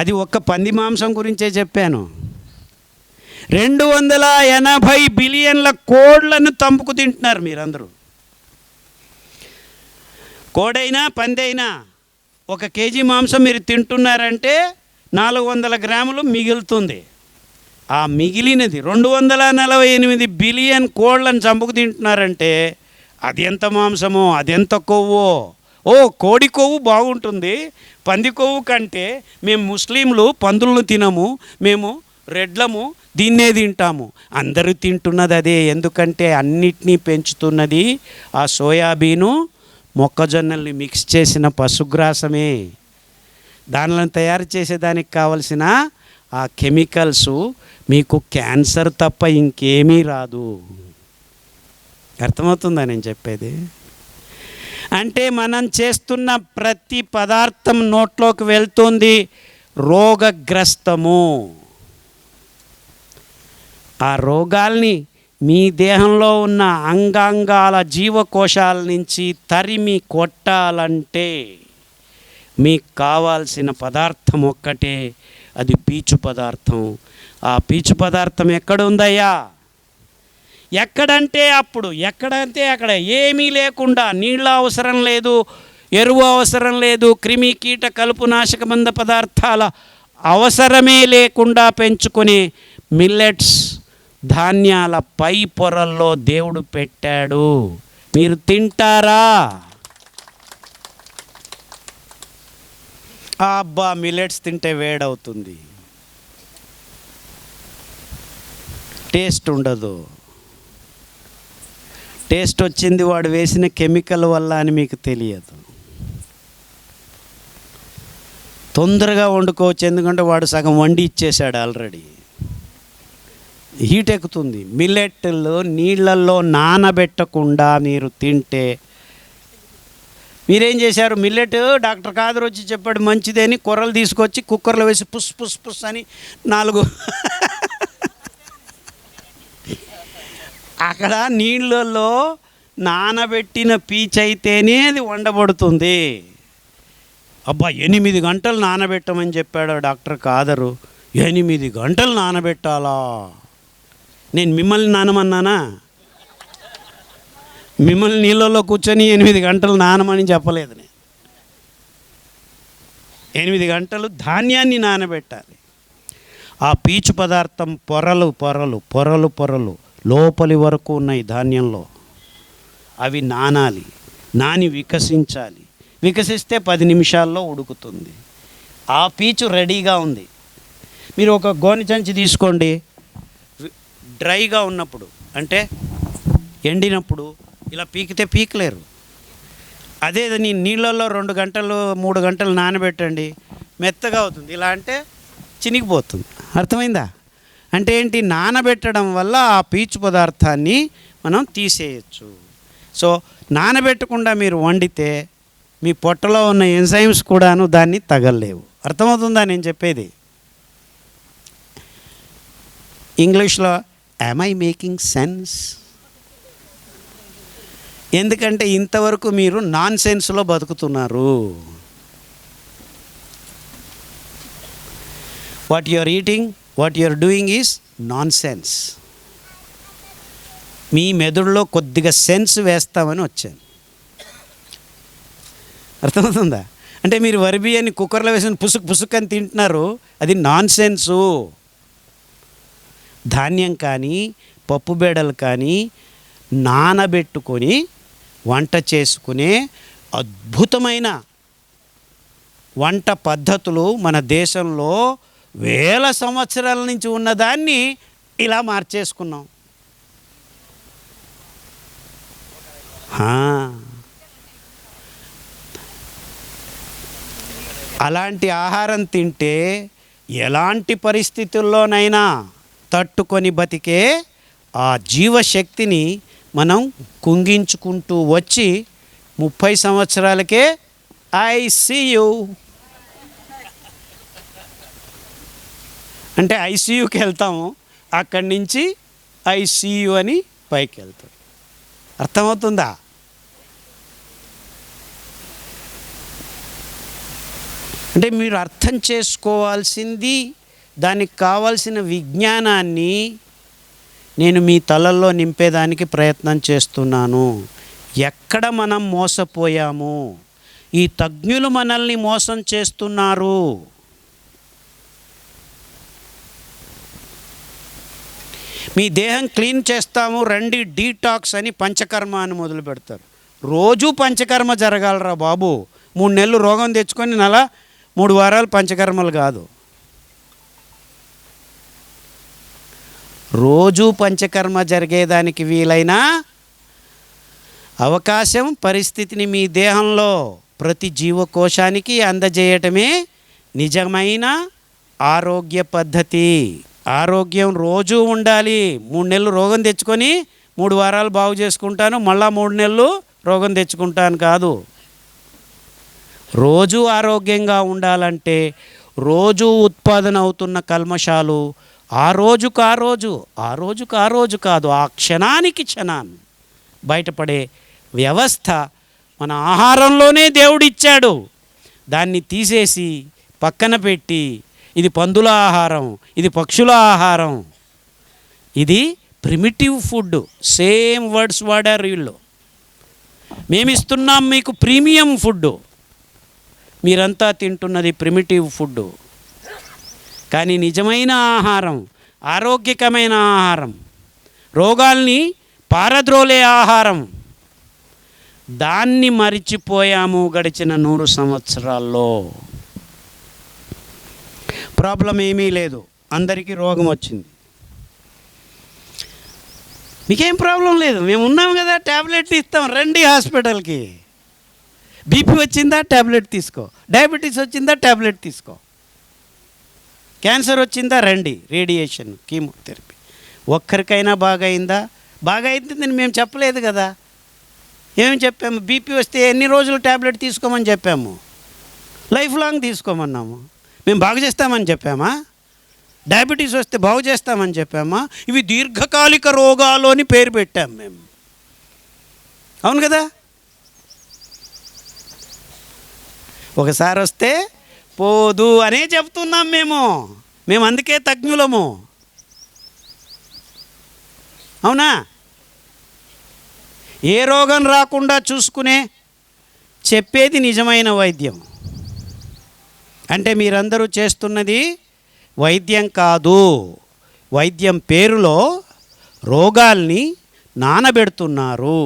[SPEAKER 2] అది ఒక్క పంది మాంసం గురించే చెప్పాను. 280 బిలియన్ల కోళ్లను తంపుకు తింటున్నారు మీరందరూ. కోడైనా పందైనా 1 కేజీ మాంసం మీరు తింటున్నారంటే 400 గ్రాములు మిగులుతుంది. ఆ మిగిలినది 248 బిలియన్ కోళ్లను చంపుకు తింటున్నారంటే అది ఎంత మాంసమో, అది ఎంత కొవ్వో. కోడి కొవ్వు బాగుంటుంది, పంది కొవ్వు కంటే మేము ముస్లింలు పందులను తినము, మేము రెడ్లము దీన్నే తింటాము. అందరూ తింటున్నది అదే. ఎందుకంటే అన్నిటినీ పెంచుతున్నది ఆ సోయాబీను, మొక్కజొన్నల్ని మిక్స్ చేసిన పశుగ్రాసమే. దానిని తయారు చేసేదానికి కావలసిన ఆ కెమికల్స్ మీకు క్యాన్సర్ తప్ప ఇంకేమీ రాదు. అర్థమవుతుందా నేను చెప్పేది? అంటే మనం చేస్తున్న ప్రతి పదార్థం నోట్లోకి వెళ్తుంది రోగగ్రస్తము. ఆ రోగాల్ని మీ దేహంలో ఉన్న అంగాంగాల జీవకోశాల నుంచి తరిమి కొట్టాలంటే మీకు కావాల్సిన పదార్థం ఒక్కటే, అది పీచు పదార్థం. ఆ పీచు పదార్థం ఎక్కడ ఉందయ్యా? ఎక్కడంటే అప్పుడు, ఎక్కడంటే అక్కడ, ఏమీ లేకుండా, నీళ్ళ అవసరం లేదు, ఎరువు అవసరం లేదు, క్రిమి కీట కలుపు నాశక మంద పదార్థాల అవసరమే లేకుండా పెంచుకునే మిల్లెట్స్ ధాన్యాల పై పొరల్లో దేవుడు పెట్టాడు. మీరు తింటారా? అబ్బా మిల్లెట్స్ తింటే వేడవుతుంది, టేస్ట్ ఉండదు. టేస్ట్ వచ్చింది వాడు వేసిన కెమికల్ వల్ల అని మీకు తెలియదు. తొందరగా వండుకోవచ్చు, ఎందుకంటే వాడు సగం వండి ఇచ్చేశాడు ఆల్రెడీ. హీట్ ఎక్కుతుంది. మిల్లెట్లు నీళ్ళల్లో నానబెట్టకుండా మీరు తింటే, మీరేం చేశారు? మిల్లెట్ డాక్టర్ కాదర్ వచ్చి చెప్పాడు మంచిదని కొర్రలు తీసుకొచ్చి కుక్కర్లో వేసి పుస్ పుస్ పుస్ అని 4 అక్కడ నీళ్ళల్లో నానబెట్టిన పీచయితేనే అది వండబడుతుంది. అబ్బా 8 గంటలు నానబెట్టమని చెప్పాడు డాక్టర్ కాదరు. 8 గంటలు నానబెట్టాలా? నేను మిమ్మల్ని నానమన్నానా? మిమ్మల్ని నీళ్ళల్లో కూర్చొని 8 గంటలు నానమని చెప్పలేదు నేను. 8 గంటలు ధాన్యాన్ని నానబెట్టాలి. ఆ పీచు పదార్థం పొరలు పొరలు పొరలు పొరలు లోపలి వరకు ఉన్నాయి ధాన్యంలో. అవి నానాలి, నాని వికసించాలి. వికసిస్తే 10 నిమిషాల్లో ఉడుకుతుంది. ఆ పీచు రెడీగా ఉంది. మీరు ఒక గోనె సంచి తీసుకోండి, డ్రైగా ఉన్నప్పుడు అంటే ఎండినప్పుడు ఇలా పీకితే పీకలేరు. అదే నీళ్ళల్లో 2 గంటలు 3 గంటలు నానబెట్టండి, మెత్తగా అవుతుంది. ఇలా అంటే చినిగిపోతుంది. అర్థమైందా? అంటే ఏంటి? నానబెట్టడం వల్ల ఆ పీచు పదార్థాన్ని మనం తీసేయచ్చు. సో నానబెట్టకుండా మీరు వండితే మీ పొట్టలో ఉన్న ఎంజైమ్స్ కూడాను దాన్ని తగలలేవు. అర్థమవుతుందా నేను చెప్పేది? ఇంగ్లీష్లో యామ్ ఐ మేకింగ్ సెన్స్? ఎందుకంటే ఇంతవరకు మీరు నాన్ సెన్స్లో బతుకుతున్నారు. What you are eating, what you are doing is నాన్ సెన్స్. మీ మెదడులో కొద్దిగా సెన్స్ వేస్తామని వచ్చాను. అర్థమవుతుందా? అంటే మీరు వరి బియ్యాన్ని కుక్కర్లో వేసిన పుసుక్ పుసుక్ అని తింటున్నారు, అది నాన్ సెన్సు. ధాన్యం కానీ పప్పు బేడలు కానీ నానబెట్టుకొని వంట చేసుకునే అద్భుతమైన వంట పద్ధతులు మన దేశంలో వేల సంవత్సరాల నుంచి ఉన్నదాన్ని ఇలా మార్చేసుకున్నాం. అలాంటి ఆహారం తింటే ఎలాంటి పరిస్థితుల్లోనైనా తట్టుకొని బతికే ఆ జీవశక్తిని మనం కుంగించుకుంటూ వచ్చి 30 సంవత్సరాలకే ఐసీయూ అంటే ఐసీయూకి వెళ్తాము, అక్కడి నుంచి ఐసీయూ అని పైకి వెళ్తాం. అర్థమవుతుందా? అంటే మీరు అర్థం చేసుకోవాల్సింది, దానికి కావాల్సిన విజ్ఞానాన్ని నేను మీ తలల్లో నింపేదానికి ప్రయత్నం చేస్తున్నాను. ఎక్కడ మనం మోసపోయాము, ఈ తజ్ఞులు మనల్ని మోసం చేస్తున్నారు. మీ దేహం క్లీన్ చేస్తాము రండి డీటాక్స్ అని పంచకర్మ అని మొదలు పెడతారు. రోజు పంచకర్మ జరగాలరా బాబు. 3 నెలలు రోగం తెచ్చుకొని 3 వారాలు పంచకర్మలు కాదు. రోజు పంచకర్మ జరిగేదానికి వీలైన అవకాశం, పరిస్థితిని మీ దేహంలో ప్రతి జీవకోశానికి అందజేయటమే నిజమైన ఆరోగ్య పద్ధతి. ఆరోగ్యం రోజు ఉండాలి. 3 నెలలు రోగం తెచ్చుకొని 3 వారాలు బాగు చేసుకుంటాను, మళ్ళా 3 నెలలు రోగం తెచ్చుకుంటాను కాదు. రోజు ఆరోగ్యంగా ఉండాలంటే రోజు ఉత్పాదన అవుతున్న కల్మషాలు ఆ రోజుకు ఆ రోజు కాదు, ఆ క్షణానికి క్షణాన్ని బయటపడే వ్యవస్థ మన ఆహారంలోనే దేవుడిచ్చాడు. దాన్ని తీసేసి పక్కన పెట్టి ఇది పందుల ఆహారం, ఇది పక్షుల ఆహారం, ఇది ప్రిమిటివ్ ఫుడ్. సేమ్ వర్డ్స్ వాడారు వీళ్ళు. మేమిస్తున్నాం మీకు ప్రీమియం ఫుడ్, మీరంతా తింటున్నది ప్రిమిటివ్ ఫుడ్. కానీ నిజమైన ఆహారం, ఆరోగ్యకరమైన ఆహారం, రోగాల్ని పారద్రోలే ఆహారం, దాన్ని మరిచిపోయాము గడిచిన 100 సంవత్సరాల్లో. ప్రాబ్లం ఏమీ లేదు, అందరికీ రోగం వచ్చింది. మీకేం ప్రాబ్లం లేదు, మేము ఉన్నాం కదా, ట్యాబ్లెట్లు ఇస్తాం, రండి హాస్పిటల్కి. బీపీ వచ్చిందా ట్యాబ్లెట్ తీసుకో, డయాబెటీస్ వచ్చిందా ట్యాబ్లెట్ తీసుకో, క్యాన్సర్ వచ్చిందా రండి, రేడియేషన్, కీమోథెరపీ. ఒక్కరికైనా బాగైందా? బాగైందని మేము చెప్పలేదు కదా. ఏమి చెప్పాము? బీపీ వస్తే ఎన్ని రోజులు ట్యాబ్లెట్ తీసుకోమని చెప్పాము? లైఫ్ లాంగ్ తీసుకోమన్నాము. మేము బాగు చేస్తామని చెప్పామా? డయాబెటీస్ వస్తే బాగు చేస్తామని చెప్పామా? ఇవి దీర్ఘకాలిక రోగాలు అని పేరు పెట్టాము మేము. అవును కదా? ఒకసారి వస్తే పోదు అనే చెప్తున్నాం మేము అందుకే తజ్ఞులము. అవునా? ఏ రోగం రాకుండా చూసుకునే చెప్పేది నిజమైన వైద్యం. అంటే మీరందరూ చేస్తున్నది వైద్యం కాదు, వైద్యం పేరులో రోగాల్ని నానబెడుతున్నారు.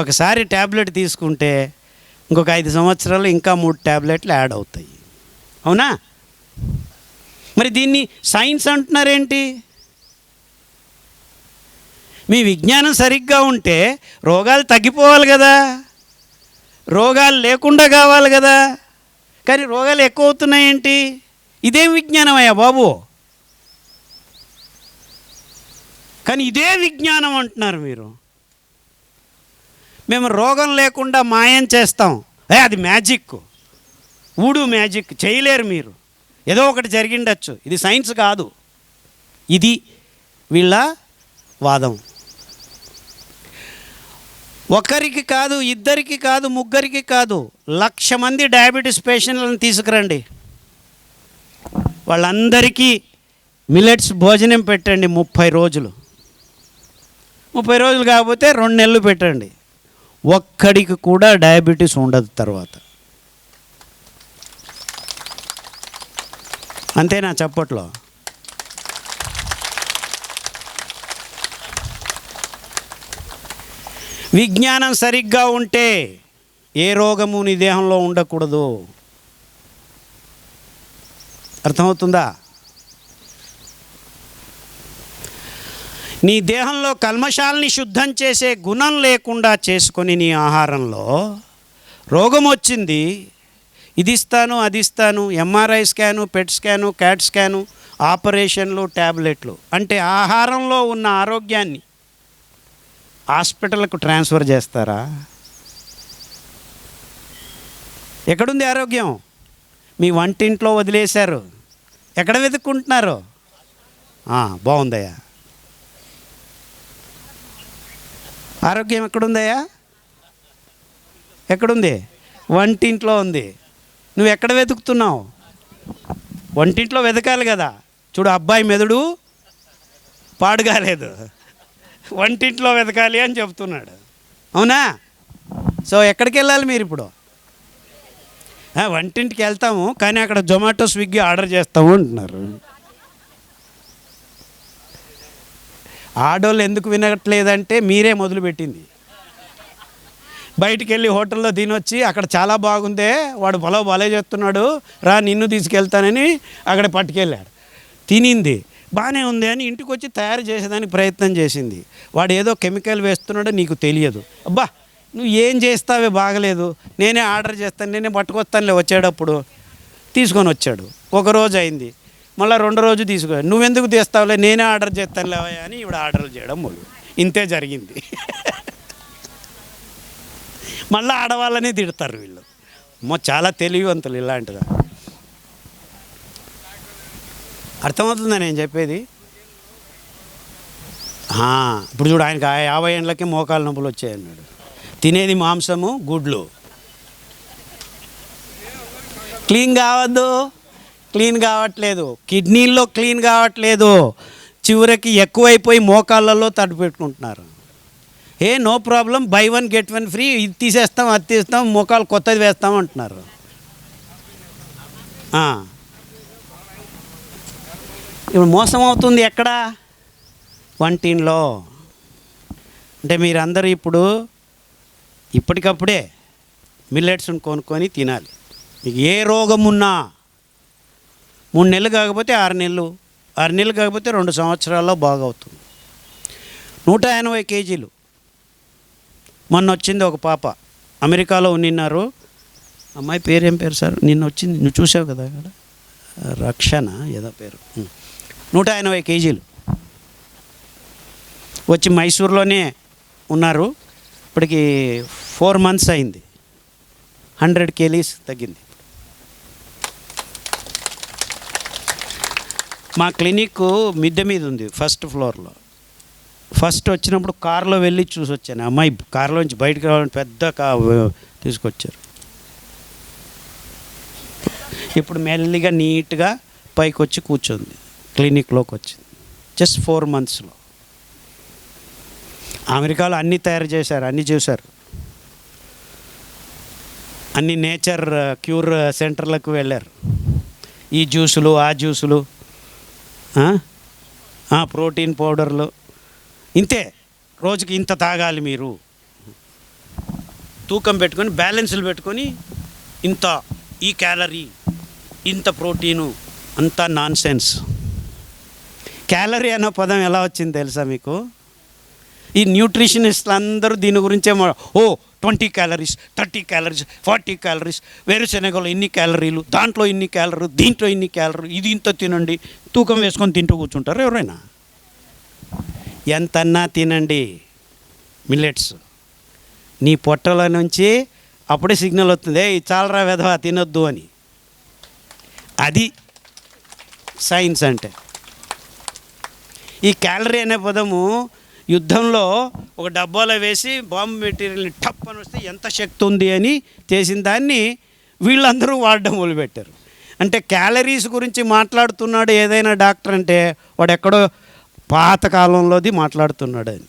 [SPEAKER 2] ఒకసారి ట్యాబ్లెట్ తీసుకుంటే ఇంకొక 5 సంవత్సరాలు ఇంకా 3 ట్యాబ్లెట్లు యాడ్ అవుతాయి. అవునా? మరి దీన్ని సైన్స్ అంటున్నారేంటి? మీ విజ్ఞానం సరిగ్గా ఉంటే రోగాలు తగ్గిపోవాలి కదా, రోగాలు లేకుండా కావాలి కదా. కానీ రోగాలు ఎక్కువ అవుతున్నాయేంటి? ఇదేం విజ్ఞానం అయ్యా బాబు? కానీ ఇదే విజ్ఞానం అంటున్నారు మీరు. మేము రోగం లేకుండా మాయం చేస్తాం, అది మ్యాజిక్, ఊడు మ్యాజిక్ చేయలేరు మీరు. ఏదో ఒకటి జరిగిండొచ్చు, ఇది సైన్స్ కాదు. ఇది వీళ్ళ వాదం. ఒకరికి కాదు, ఇద్దరికి కాదు, ముగ్గురికి కాదు, 1,00,000 మంది డయాబెటీస్ పేషెంట్లను తీసుకురండి. వాళ్ళందరికీ మిల్లెట్స్ భోజనం పెట్టండి 30 రోజులు. 30 రోజులు కాకపోతే 2 నెలలు పెట్టండి. ఒక్కడికి కూడా డయాబెటీస్ ఉండదు తర్వాత. అంతేనా చప్పట్లో? విజ్ఞానం సరిగ్గా ఉంటే ఏ రోగము నీ దేహంలో ఉండకూడదు. అర్థమవుతుందా? నీ దేహంలో కల్మషాల్ని శుద్ధం చేసే గుణం లేకుండా చేసుకొని నీ ఆహారంలో రోగం వచ్చింది, ఇది ఇస్తాను అది ఇస్తాను, ఎంఆర్ఐ స్కాను, పెట్ స్కాను, క్యాట్ స్కాను, ఆపరేషన్లు, ట్యాబ్లెట్లు. అంటే ఆహారంలో ఉన్న ఆరోగ్యాన్ని హాస్పిటల్కు ట్రాన్స్ఫర్ చేస్తారా? ఎక్కడుంది ఆరోగ్యం? మీ వంటింట్లో వదిలేశారు. ఎక్కడ వెతుక్కుంటున్నారు? బాగుందయ్యా. ఆరోగ్యం ఎక్కడుందయ్యా? ఎక్కడుంది? వంటింట్లో ఉంది. నువ్వు ఎక్కడ వెతుకుతున్నావు? వంటింట్లో వెతకాలి కదా. చూడు, అబ్బాయి మెదడు పాడుగాలేదు, వంటింట్లో వెతకాలి అని చెప్తున్నాడు. అవునా? సో ఎక్కడికి వెళ్ళాలి మీరు ఇప్పుడు? వంటింటికి వెళ్తాము, కానీ అక్కడ జొమాటో స్విగ్గీ ఆర్డర్ చేస్తాము అంటున్నారు. ఆడోళ్ళు ఎందుకు వినట్లేదంటే మీరే మొదలుపెట్టింది. బయటికి వెళ్ళి హోటల్లో తినొచ్చి అక్కడ చాలా బాగుందే, వాడు భలే చేస్తున్నాడు, రా నిన్ను తీసుకెళ్తానని అక్కడ పట్టుకెళ్ళాడు. తినింది బాగానే ఉంది అని ఇంటికి వచ్చి తయారు చేసేదానికి ప్రయత్నం చేసింది. వాడు ఏదో కెమికల్ వేస్తున్నాడో నీకు తెలియదు. అబ్బా నువ్వు ఏం చేస్తావే, బాగలేదు, నేనే ఆర్డర్ చేస్తాను, నేనే పట్టుకొస్తానులే. వచ్చేటప్పుడు తీసుకొని వచ్చాడు. ఒకరోజు అయింది, మళ్ళీ రెండో రోజు తీసుకో, నువ్వెందుకు తీస్తావులే, నేనే ఆర్డర్ చేస్తానులే అని ఇవిడ ఆర్డర్ చేయడం మొదలు. ఇంతే జరిగింది. మళ్ళీ ఆడవాళ్ళని తిడతారు వీళ్ళు. చాలా తెలివివంతులు ఇలాంటిదా. అర్థమవుతుందా నేను చెప్పేది? ఇప్పుడు చూడు, ఆయనకి 50 ఏళ్ళకి మోకాలు నొప్పులు వచ్చాయన్నాడు. తినేది మాంసము, గుడ్లు. క్లీన్ కావద్దు, క్లీన్ కావట్లేదు, కిడ్నీల్లో క్లీన్ కావట్లేదు, చివరికి ఎక్కువైపోయి మోకాళ్ళలో తడి పెట్టుకుంటున్నారు. No problem, buy 1 get 1 free, ఇది తీసేస్తాం, అది తీస్తాం, మోకాలు కొత్తది వేస్తాం అంటున్నారు. ఇప్పుడు మోసం అవుతుంది ఎక్కడ? వంటింట్లో. అంటే మీరందరూ ఇప్పుడు ఇప్పటికప్పుడే మిల్లెట్స్ని కొనుక్కొని తినాలి. మీకు ఏ రోగం ఉన్నా 3 నెలలు కాకపోతే 6 నెలలు, 6 నెలలు కాకపోతే 2 సంవత్సరాల్లో బాగవుతుంది. 180 కేజీలు. మొన్న వచ్చింది ఒక పాప, అమెరికాలో ఉన్నిన్నారు. అమ్మాయి పేరు ఏం పేరు సార్? నిన్న వచ్చింది, నువ్వు చూసావు కదా అక్కడ, రక్షణ ఏదో పేరు. 180 కేజీలు వచ్చి మైసూర్లోనే ఉన్నారు. ఇప్పటికి 4 months అయింది. 100 kgs తగ్గింది. మా క్లినిక్ మిద్దె మీద ఉంది, ఫస్ట్ ఫ్లోర్లో. ఫస్ట్ వచ్చినప్పుడు కారులో వెళ్ళి చూసి వచ్చాను. అమ్మాయి కారులో నుంచి బయటకు రావాలని పెద్ద తీసుకొచ్చారు. ఇప్పుడు మెల్లిగా నీట్గా పైకి వచ్చి కూర్చుంది, క్లినిక్లోకి వచ్చింది. జస్ట్ 4 monthsలో. అమెరికాలో అన్నీ తయారు చేశారు, అన్నీ చూశారు. అన్ని నేచర్ క్యూర్ సెంటర్లకు వెళ్ళారు. ఈ జ్యూసులు, ఆ జ్యూసులు, ప్రోటీన్ పౌడర్లు, ఇంతే. రోజుకి ఇంత తాగాలి మీరు, తూకం పెట్టుకొని బ్యాలెన్స్లు పెట్టుకొని, ఇంత ఈ క్యాలరీ, ఇంత ప్రోటీను, అంతా నాన్ సెన్స్. క్యాలరీ అనే పదం ఎలా వచ్చింది తెలుసా మీకు? ఈ న్యూట్రిషనిస్టులు అందరూ దీని గురించే 20 calories, 30 calories, 40 calories, వేరుశెనగలో ఇన్ని క్యాలరీలు, దాంట్లో ఇన్ని క్యాలరీలు, దీంట్లో ఇన్ని క్యాలరీలు, ఇది ఇంత తినండి, తూకం వేసుకొని తింటూ కూర్చుంటారు ఎవరైనా? ఎంతన్నా తినండి మిల్లెట్స్. నీ పొట్టల నుంచి అప్పుడే సిగ్నల్ వస్తుంది, చాలరా వెధవా తినొద్దు అని. అది సైన్స్ అంటే. ఈ క్యాలరీ అనే పదము యుద్ధంలో ఒక డబ్బాలో వేసి బాంబు మెటీరియల్ని టప్ అని వస్తే ఎంత శక్తి ఉంది అని చేసిన దాన్ని వీళ్ళందరూ వాడడం మొదలుపెట్టారు. అంటే క్యాలరీస్ గురించి మాట్లాడుతున్నాడు ఏదైనా డాక్టర్ అంటే వాడు ఎక్కడో పాతకాలంలోది మాట్లాడుతున్నాడు అని.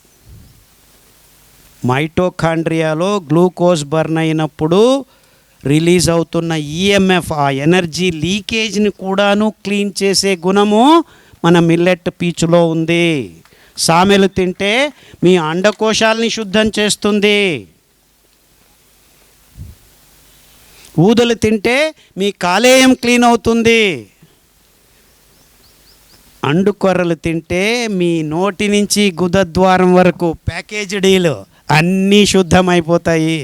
[SPEAKER 2] మైటోకాండ్రియాలో గ్లూకోజ్ బర్న్ అయినప్పుడు రిలీజ్ అవుతున్న ఈఎంఎఫ్, ఆ ఎనర్జీ లీకేజ్ని కూడాను క్లీన్ చేసే గుణము మన మిల్లెట్ పీచులో ఉంది. సామెలు తింటే మీ అండకోశాలని శుద్ధం చేస్తుంది. ఊదలు తింటే మీ కాలేయం క్లీన్ అవుతుంది. అండుకొర్రలు తింటే మీ నోటి నుంచి గుదద్వారం వరకు ప్యాకేజ్డీలు అన్నీ శుద్ధమైపోతాయి.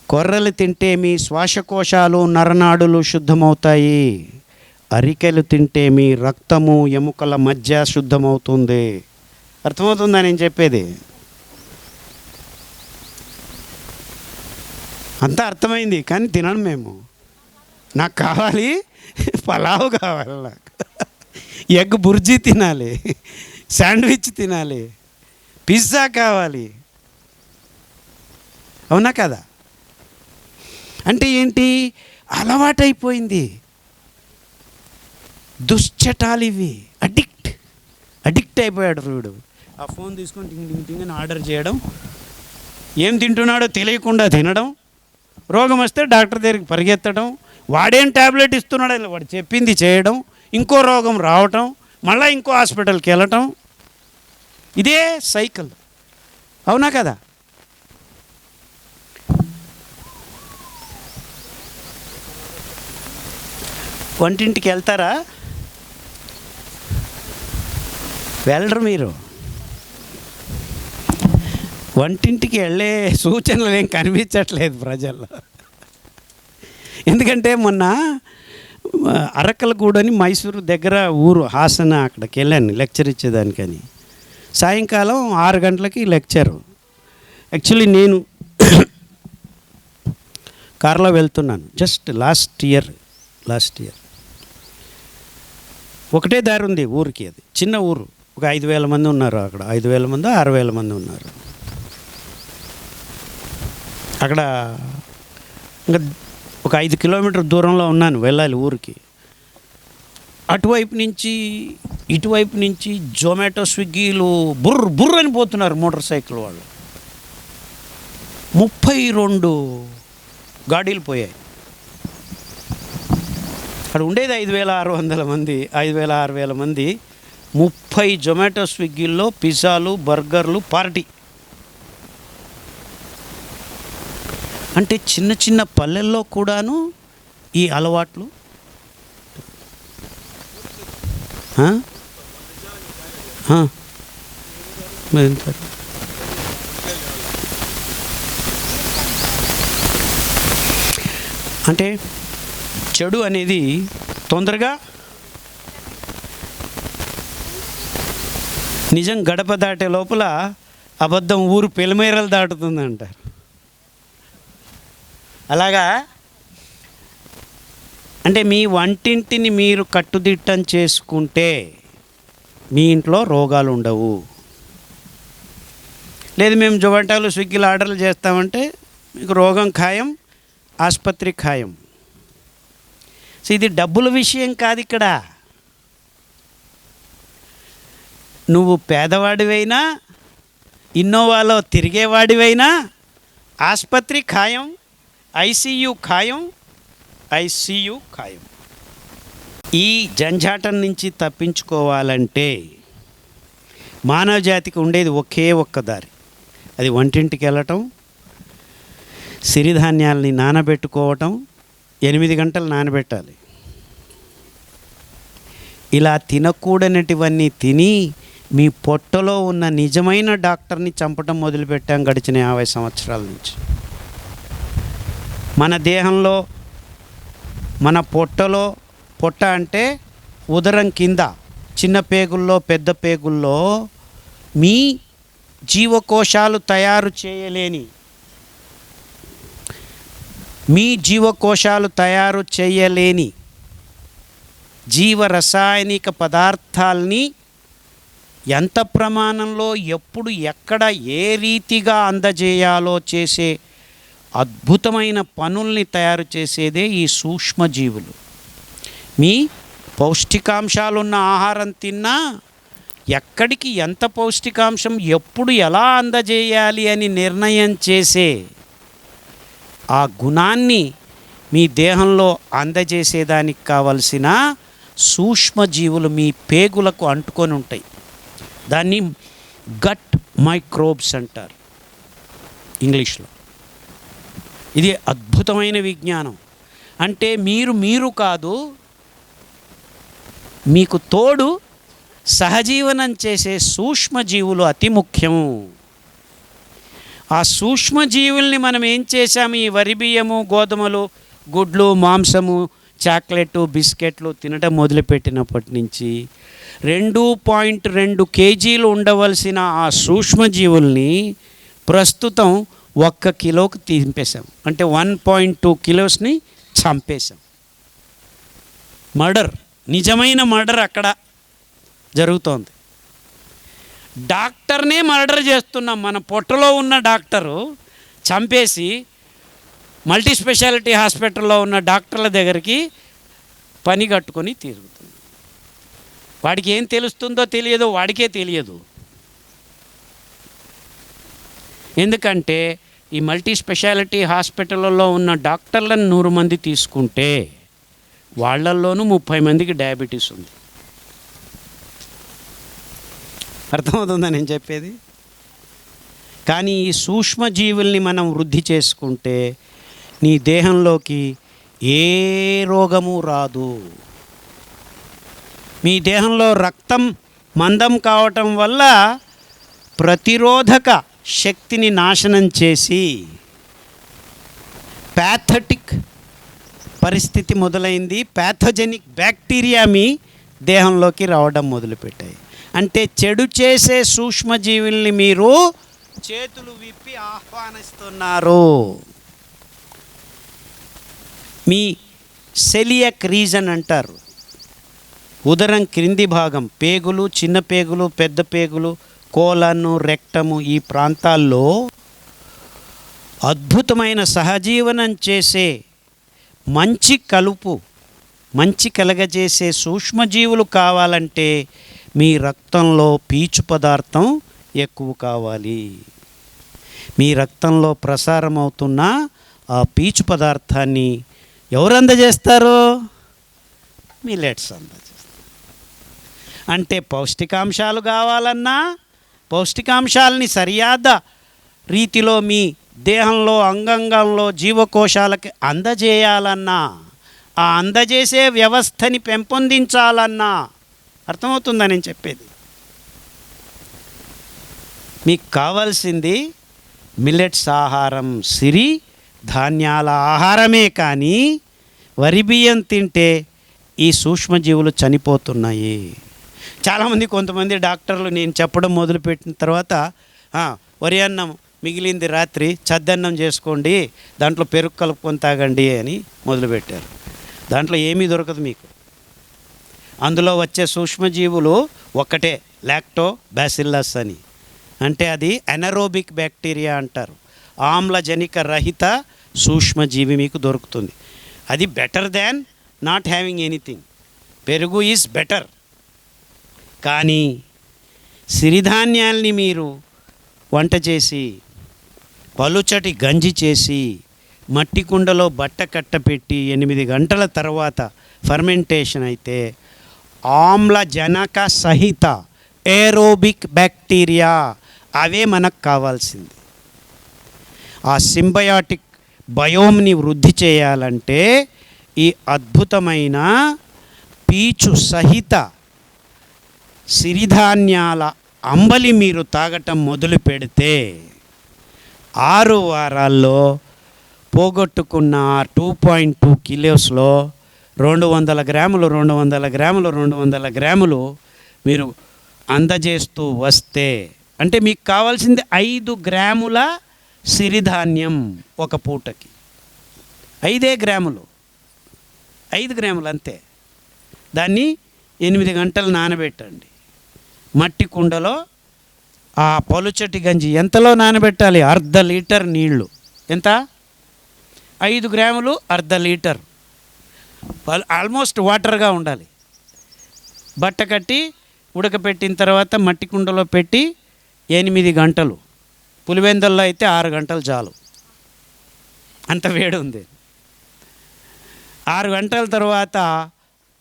[SPEAKER 2] కొర్రలు తింటే మీ శ్వాసకోశాలు, నరనాడులు శుద్ధమవుతాయి. అరికెలు తింటే మీ రక్తము, ఎముకల మధ్య శుద్ధమవుతుంది. అర్థమవుతుందా నేను చెప్పేది? అంతా అర్థమైంది, కానీ తినను మేము. నాకు కావాలి పలావ్ కావాలి, నాకు ఎగ్ బుర్జీ తినాలి, శాండ్విచ్ తినాలి, పిజ్జా కావాలి. అవునా కదా? అంటే ఏంటి? అలవాటైపోయింది. దుశ్చటాలు ఇవి. అడిక్ట్ అయిపోయాడు వీడు. ఆ ఫోన్ తీసుకొని టింగ్ టింగ్ టింగ్ అని ఆర్డర్ చేయడం, ఏం తింటున్నాడో తెలియకుండా తినడం, రోగం వస్తే డాక్టర్ దగ్గరికి పరిగెత్తడం, వాడేం ట్యాబ్లెట్ ఇస్తున్నాడో వాడు చెప్పింది చేయడం, ఇంకో రోగం రావటం, మళ్ళీ ఇంకో హాస్పిటల్కి వెళ్ళటం. ఇదే సైకిల్. అవునా కదా? వంటింటికి వెళ్తారా? వెళ్ళరు మీరు. వంటింటికి వెళ్ళే సూచనలు ఏం కనిపించట్లేదు ప్రజల్లో. ఎందుకంటే మొన్న అరకలగూడని మైసూరు దగ్గర ఊరు హాసన, అక్కడికి వెళ్ళాను లెక్చర్ ఇచ్చేదానికని. సాయంకాలం 6 గంటలకి లెక్చరు. యాక్చువల్లీ నేను కారులో వెళ్తున్నాను. జస్ట్ లాస్ట్ ఇయర్ ఒకటే దారి ఉంది ఊరికి. అది చిన్న ఊరు, ఒక 5,000 మంది ఉన్నారు అక్కడ. 5,000 మంది 6,000 మంది ఉన్నారు అక్కడ. ఇంకా ఒక 5 కిలోమీటర్ దూరంలో ఉన్నాను, వెళ్ళాలి ఊరికి. అటువైపు నుంచి ఇటువైపు నుంచి జొమాటో, స్విగ్గీలు బుర్ర అని పోతున్నారు మోటార్ సైకిల్ వాళ్ళు. 32 గాడీలు పోయాయి. అక్కడ ఉండేది 5,600 మంది, 5,000-6,000 మంది. 30 జొమాటో, స్విగ్గీల్లో పిజ్జాలు, బర్గర్లు పార్టీ. అంటే చిన్న చిన్న పల్లెల్లో కూడాను ఈ అలవాట్లు. అంటే చెడు అనేది తొందరగా, నిజం గడప దాటే లోపల అబద్ధం ఊరు పెలిమేరలు దాటుతుంది అంటారు. అలాగా అంటే మీ వంటింటిని మీరు కట్టుదిట్టం చేసుకుంటే మీ ఇంట్లో రోగాలు ఉండవు. లేదు మేము జొమాటోలు, స్విగ్గీలు ఆర్డర్లు చేస్తామంటే మీకు రోగం ఖాయం, ఆసుపత్రి ఖాయం. సో ఇది డబ్బుల విషయం కాదు ఇక్కడ. నువ్వు పేదవాడివైనా, ఇన్నోవాలో తిరిగేవాడివైనా ఆసుపత్రి ఖాయం, ఐసీయూ ఖాయం. ఈ జంజాటం నుంచి తప్పించుకోవాలంటే మానవ జాతికి ఉండేది ఒకే ఒక్క దారి. అది వంటింటికి వెళ్ళటం, సిరిధాన్యాలని నానబెట్టుకోవటం. 8 గంటలు నానబెట్టాలి. ఇలా తినకూడనటివన్నీ తిని మీ పొట్టలో ఉన్న నిజమైన డాక్టర్ని చంపటం మొదలుపెట్టాం గడిచిన 50 సంవత్సరాల నుంచి. మన దేహంలో, మన పొట్టలో, పొట్ట అంటే ఉదరం కింద చిన్న పేగుల్లో, పెద్ద పేగుల్లో మీ జీవకోశాలు తయారు చేయలేని జీవరసాయనిక పదార్థాలని ఎంత ప్రమాణంలో, ఎప్పుడు, ఎక్కడ, ఏ రీతిగా అందజేయాలో చేసే అద్భుతమైన పనుల్ని తయారు చేసేదే ఈ సూక్ష్మజీవులు. మీ పౌష్టికాంశాలున్న ఆహారం తిన్నా ఎక్కడికి ఎంత పౌష్టికాంశం ఎప్పుడు ఎలా అందజేయాలి అని నిర్ణయం చేసే ఆ గుణాన్ని మీ దేహంలో అందజేసేదానికి కావలసిన సూక్ష్మజీవులు మీ పేగులకు అంటుకొని ఉంటాయి. దాన్ని గట్ మైక్రోబ్స్ అంటారు ఇంగ్లీష్లో. ఇది అద్భుతమైన విజ్ఞానం. అంటే మీరు కాదు, మీకు తోడు సహజీవనం చేసే సూక్ష్మజీవులు అతి ముఖ్యం. ఆ సూక్ష్మజీవుల్ని మనం ఏం చేశాము? ఈ వరి బియ్యము, గోధుమలు, గుడ్లు, మాంసము, చాక్లెట్లు బిస్కెట్లు తినడం మొదలుపెట్టినప్పటి నుంచి 2.2 కేజీలు ఉండవలసిన ఆ సూక్ష్మజీవుల్ని ప్రస్తుతం 1 కిలోకి తింపేశాం. అంటే 1.2 కిలోస్ని చంపేశాం. మర్డర్, నిజమైన మర్డర్ అక్కడ జరుగుతోంది. డాక్టర్నే మర్డర్ చేస్తున్నాం. మన పొట్టలో ఉన్న డాక్టరు చంపేసి మల్టీ స్పెషాలిటీ హాస్పిటల్లో ఉన్న డాక్టర్ల దగ్గరికి పని కట్టుకొని తిరుగుతుంది. వాడికి ఏం తెలుస్తుందో తెలియదో వాడికే తెలియదు. ఎందుకంటే ఈ మల్టీ స్పెషాలిటీ హాస్పిటల్లో ఉన్న డాక్టర్లను 100 మంది తీసుకుంటే వాళ్ళల్లోనూ 30 మందికి డయాబెటీస్ ఉంది. అర్థమవుతుందా నేను చెప్పేది? కానీ ఈ సూక్ష్మజీవుల్ని మనం వృద్ధి చేసుకుంటే నీ దేహంలోకి ఏ రోగము రాదు. మీ దేహంలో రక్తం మందం కావటం వల్ల ప్రతిరోధక శక్తిని నాశనం చేసి ప్యాథటిక్ పరిస్థితి మొదలైంది. ప్యాథోజెనిక్ బ్యాక్టీరియా మీ దేహంలోకి రావడం మొదలుపెట్టాయి. అంటే చెడు చేసే సూక్ష్మజీవుల్ని మీరు చేతులు విప్పి ఆహ్వానిస్తున్నారు. మీ సెలియక్ రీజన్ అంటారు. ఉదరం క్రింది భాగం పేగులు, చిన్న పేగులు, పెద్ద పేగులు, కోలన్ను, రెక్టము ఈ ప్రాంతాల్లో అద్భుతమైన సహజీవనం చేసే మంచి కలుపు, మంచి కలగజేసే సూక్ష్మజీవులు కావాలంటే మీ రక్తంలో పీచు పదార్థం ఎక్కువ కావాలి. మీ రక్తంలో ప్రసారం అవుతున్న ఆ పీచు పదార్థాన్ని ఎవరు అందజేస్తారు? మిల్లెట్స్ అందజేస్తారు. అంటే పౌష్టికాంశాలు కావాలన్నా, పౌష్టికాంశాలని సరియాద రీతిలో మీ దేహంలో అంగాంగంలో జీవకోశాలకి అందజేయాలన్నా, ఆ అందజేసే వ్యవస్థని పెంపొందించాలన్నా, అర్థమవుతుందా నేను చెప్పేది? మీకు కావాల్సింది మిల్లెట్స్ ఆహారం, సిరి ధాన్యాల ఆహారమే. కానీ వరి బియ్యం తింటే ఈ సూక్ష్మజీవులు చనిపోతున్నాయి. చాలామంది కొంతమంది డాక్టర్లు నేను చెప్పడం మొదలుపెట్టిన తర్వాత వరి అన్నం మిగిలింది రాత్రి చద్దన్నం చేసుకోండి, దాంట్లో పెరుగు కలుపుకొని తాగండి అని మొదలుపెట్టారు. దాంట్లో ఏమీ దొరకదు మీకు. అందులో వచ్చే సూక్ష్మజీవులు ఒక్కటే, లాక్టో బ్యాసిల్లస్ అని. అంటే అది ఎనరోబిక్ బ్యాక్టీరియా అంటారు. ఆమ్లజనిక రహిత సూక్ష్మజీవి మీకు దొరుకుతుంది. అది better than not having anything. పెరుగు ఈజ్ బెటర్. కానీ సిరిధాన్యాల్ని మీరు వంట చేసి పలుచటి గంజి చేసి మట్టి కుండలో బట్ట కట్టపెట్టి 8 గంటల తర్వాత ఫర్మెంటేషన్ అయితే ఆమ్లజనక సహిత ఏరోబిక్ బ్యాక్టీరియా అవే మనకు కావాల్సింది. ఆ సింబయాటిక్ బయోమ్ని వృద్ధి చేయాలంటే ఈ అద్భుతమైన పీచు సహిత సిరిధాన్యాల అంబలి మీరు తాగటం మొదలు పెడితే 6 వారాల్లో పోగొట్టుకున్న 2.2 కిలోస్లో 200 గ్రాములు 200 గ్రాములు 200 గ్రాములు మీరు అందజేస్తూ వస్తే, అంటే మీకు కావాల్సింది 5 గ్రాముల సిరిధాన్యం ఒక పూటకి. 5 గ్రాములు 5 గ్రాములు అంతే. దాన్ని 8 గంటలు నానబెట్టండి. మట్టి కుండలో ఆ పలుచటి గంజి ఎంతలో నానబెట్టాలి? 1/2 లీటర్ నీళ్లు. ఎంత? 5 గ్రాములు 1/2 లీటర్. ఆల్మోస్ట్ వాటర్గా ఉండాలి. బట్ట కట్టి ఉడకపెట్టిన తర్వాత మట్టి కుండలో పెట్టి 8 గంటలు, పులివెందల్లో అయితే 6 గంటలు చాలు, అంత వేడి ఉంది. 6 గంటల తర్వాత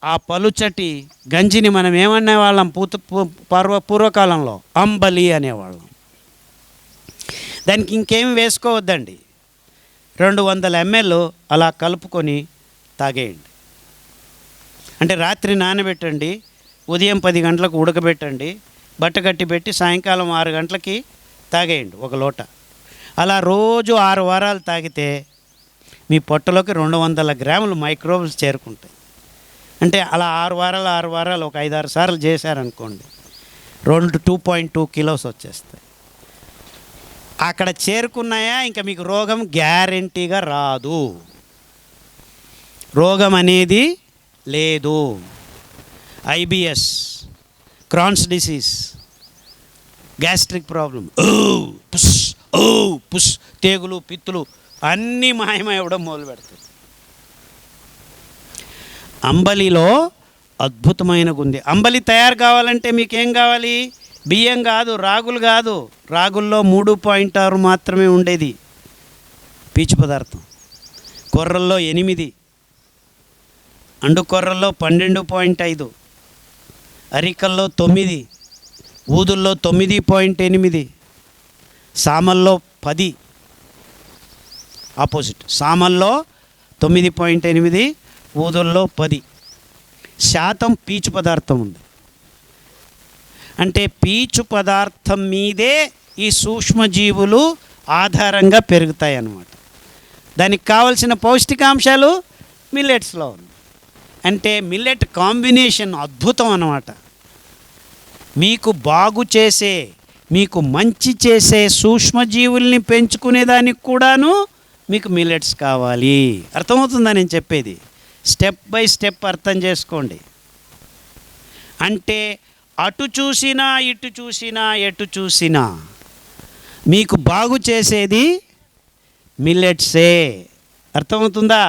[SPEAKER 2] ఆ పలుచటి గంజిని మనం ఏమనేవాళ్ళం? పూర్వకాలంలో అంబలి అనేవాళ్ళం. దానికి ఇంకేమి వేసుకోవద్దండి. 200 ml అలా కలుపుకొని తాగేయండి. అంటే రాత్రి నానబెట్టండి, ఉదయం 10 గంటలకు ఉడకబెట్టండి, బట్ట కట్టి పెట్టి సాయంకాలం 6 గంటలకి తాగేయండి 1 లోట. అలా రోజు 6 వారాలు తాగితే మీ పొట్టలోకి 200 గ్రాములు మైక్రోబ్స్ చేరుకుంటాయి. అంటే అలా 6 వారాలు ఒక 5-6 సార్లు చేశారనుకోండి, 2.2 కిలోస్ వచ్చేస్తాయి. అక్కడ చేరుకున్నాయా ఇంకా మీకు రోగం గ్యారెంటీగా రాదు, రోగం అనేది లేదు. IBS, Crohn's disease, gastric problem, పుష్ తేగులు పిత్తులు అన్నీ మాయమవ్వడం మొదలు పెడతాయి. అంబలిలో అద్భుతమైన ఉంది. అంబలి తయారు కావాలంటే మీకేం కావాలి? బియ్యం కాదు, రాగులు కాదు. రాగుల్లో 3.6 మాత్రమే ఉండేది పీచు పదార్థం. కొర్రల్లో 8, అండు కొర్రల్లో 12.5, అరికల్లో 9, ఊదుల్లో 9.8, సామల్లో 10. ఆపోజిట్, సామల్లో 9.8, ఊదుల్లో 10 శాతం పీచు పదార్థం ఉంది. అంటే పీచు పదార్థం మీదే ఈ సూక్ష్మజీవులు ఆధారంగా పెరుగుతాయి అన్నమాట. దానికి కావలసిన పౌష్టికాంశాలు మిల్లెట్స్లో ఉన్నాయి. అంటే మిల్లెట్ కాంబినేషన్ అద్భుతం అన్నమాట. మీకు బాగు చేసే, మీకు మంచి చేసే సూక్ష్మజీవుల్ని పెంచుకునేదానికి కూడాను మీకు మిల్లెట్స్ కావాలి. అర్థమవుతుందా నేను చెప్పేది? స్టెప్ బై స్టెప్ అర్థం చేసుకోండి. అంటే అటు చూసినా ఇటు చూసినా ఎటు చూసినా మీకు బాగు చేసేది మిల్లెట్సే. అర్థమవుతుందా?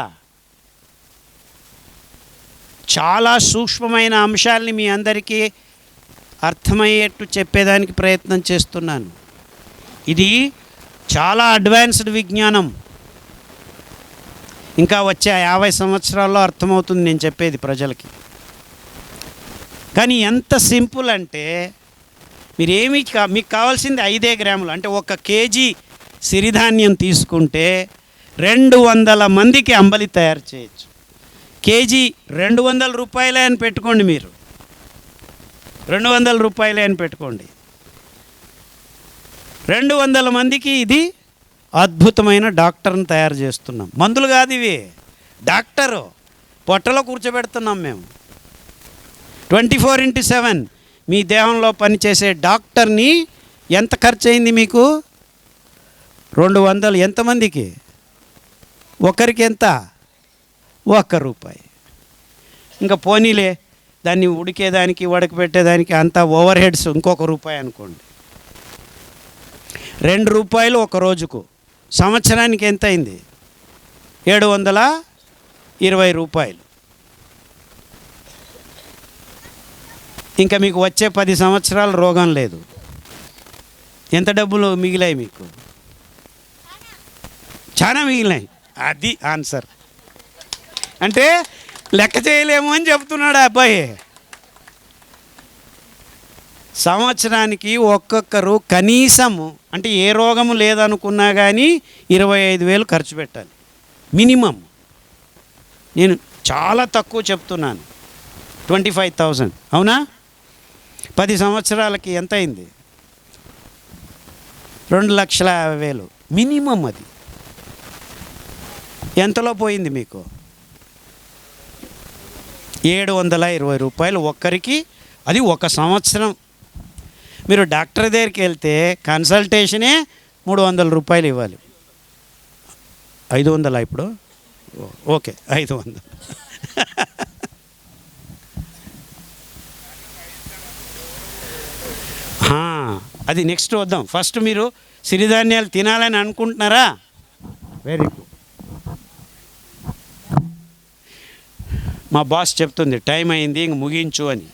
[SPEAKER 2] చాలా సూక్ష్మమైన అంశాలని మీ అందరికీ అర్థమయ్యేట్టు చెప్పేదానికి ప్రయత్నం చేస్తున్నాను. ఇది చాలా అడ్వాన్స్డ్ విజ్ఞానం. ఇంకా వచ్చే 50 సంవత్సరాల్లో అర్థమవుతుంది నేను చెప్పేది ప్రజలకి. కానీ ఎంత సింపుల్ అంటే మీరేమి మీకు కావాల్సింది 5 గ్రాములు. అంటే 1 కేజీ సిరిధాన్యం తీసుకుంటే 200 మందికి అంబలి తయారు చేయొచ్చు. కేజీ 200 రూపాయలే అని పెట్టుకోండి. మీరు 200 రూపాయలే అని పెట్టుకోండి. 200 మందికి ఇది అద్భుతమైన డాక్టర్ని తయారు చేస్తున్నాం. మందులు కాదు ఇవి, డాక్టరు పొట్టలో కూర్చోబెడుతున్నాం మేము. 24/7 మీ దేహంలో పనిచేసే డాక్టర్ని. ఎంత ఖర్చు అయింది మీకు? 200. ఎంతమందికి? ఒకరికి ఎంత? 1 రూపాయి. ఇంకా పోనీలే, దాన్ని ఉడికేదానికి ఉడకబెట్టేదానికి అంతా ఓవర్ హెడ్స్ ఇంకొక రూపాయి అనుకోండి. 2 రూపాయలు ఒక రోజుకు. సంవత్సరానికి ఎంత అయింది? 720 రూపాయలు. ఇంకా మీకు వచ్చే 10 సంవత్సరాలు రోగం లేదు. ఎంత డబ్బులు మిగిలాయి మీకు? చాలా మిగిలినాయి. అది ఆన్సర్. అంటే లెక్క చేయలేము అని చెప్తున్నాడు ఆ అబ్బాయి. సంవత్సరానికి ఒక్కొక్కరు కనీసము, అంటే ఏ రోగము లేదనుకున్నా కానీ 25,000 ఖర్చు పెట్టాలి మినిమం. నేను చాలా తక్కువ చెప్తున్నాను, 25,000. అవునా? 10 సంవత్సరాలకి ఎంత అయింది? 2,50,000 మినిమం. అది ఎంతలో పోయింది మీకు? 720 రూపాయలు ఒక్కరికి. అది 1 సంవత్సరం. మీరు డాక్టర్ దగ్గరికి వెళ్తే కన్సల్టేషనే 300 రూపాయలు ఇవ్వాలి. 500 ఇప్పుడు? ఓకే, 500. అది నెక్స్ట్ వద్దాం. ఫస్ట్ మీరు సిరిధాన్యాలు తినాలని అనుకుంటున్నారా? Very good. మా బాస్ చెప్తుంది టైం అయింది ఇంక ముగించు అని.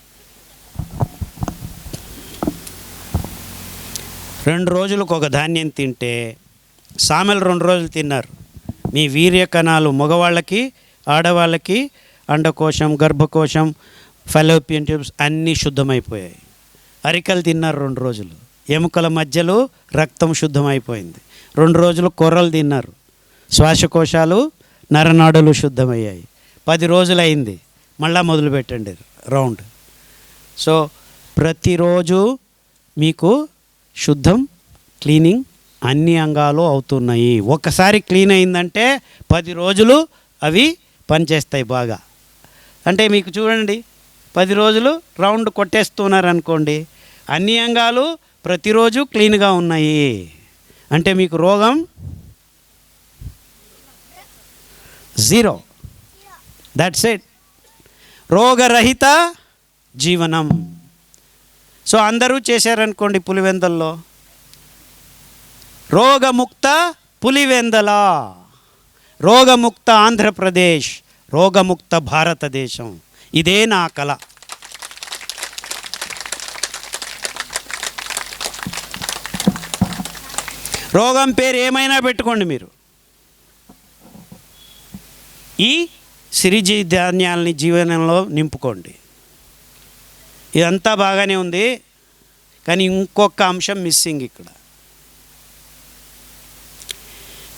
[SPEAKER 2] 2 రోజులకు ఒక ధాన్యం తింటే, సామెలు 2 రోజులు తిన్నారు, మీ వీర్య కణాలు మగవాళ్ళకి ఆడవాళ్ళకి అండకోశం గర్భకోశం ఫెలోపియన్ ట్యూబ్స్ అన్నీ శుద్ధమైపోయాయి. అరికలు తిన్నారు 2 రోజులు, ఎముకల మధ్యలో రక్తం శుద్ధమైపోయింది. 2 రోజులు కొర్రలు తిన్నారు, శ్వాసకోశాలు నరనాడులు శుద్ధమయ్యాయి. 10 రోజులు అయింది, మళ్ళా మొదలు పెట్టండి రౌండ్. సో ప్రతిరోజు మీకు శుద్ధం, క్లీనింగ్ అన్ని అంగాలు అవుతున్నాయి. ఒక్కసారి క్లీన్ అయిందంటే 10 రోజులు అవి పనిచేస్తాయి బాగా. అంటే మీకు చూడండి, 10 రోజులు రౌండ్ కొట్టేస్తున్నారు అనుకోండి, అన్ని అంగాలు ప్రతిరోజు క్లీన్గా ఉన్నాయి అంటే మీకు రోగం 0. That's it. రోగరహిత జీవనం. సో అందరూ చేశారనుకోండి పులివెందల్లో, రోగముక్త పులివెందల, రోగముక్త ఆంధ్రప్రదేశ్, రోగముక్త భారతదేశం. ఇదే నా కల. రోగం పేరు ఏమైనా పెట్టుకోండి మీరు. ఈ సిరిజీ ధాన్యాలని జీవనంలో నింపుకోండి. ఇదంతా బాగానే ఉంది, కానీ ఇంకొక అంశం మిస్సింగ్ ఇక్కడ.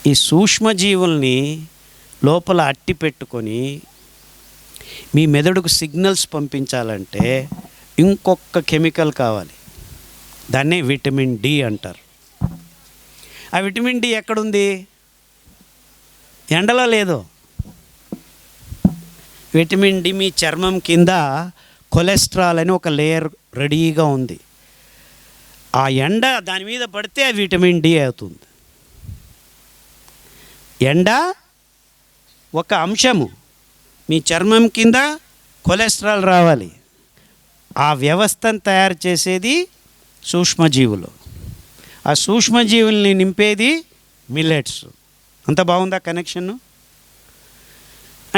[SPEAKER 2] ఈ సూక్ష్మజీవుల్ని లోపల అట్టి పెట్టుకొని మీ మెదడుకు సిగ్నల్స్ పంపించాలంటే ఇంకొక కెమికల్ కావాలి. దాన్నే విటమిన్ డి అంటారు. ఆ విటమిన్ డి ఎక్కడుంది? ఎండలో లేదు. విటమిన్ డి మీ చర్మం కింద కొలెస్ట్రాల్ అని ఒక లేయర్ రెడీగా ఉంది. ఆ ఎండ దాని మీద పడితే ఆ విటమిన్ డి అవుతుంది. ఎండ ఒక అంశము, మీ చర్మం కింద కొలెస్ట్రాల్ రావాలి. ఆ వ్యవస్థను తయారు చేసేది సూక్ష్మజీవులు. ఆ సూక్ష్మజీవుల్ని నింపేది మిల్లెట్స్. అంత బాగుందా కనెక్షను?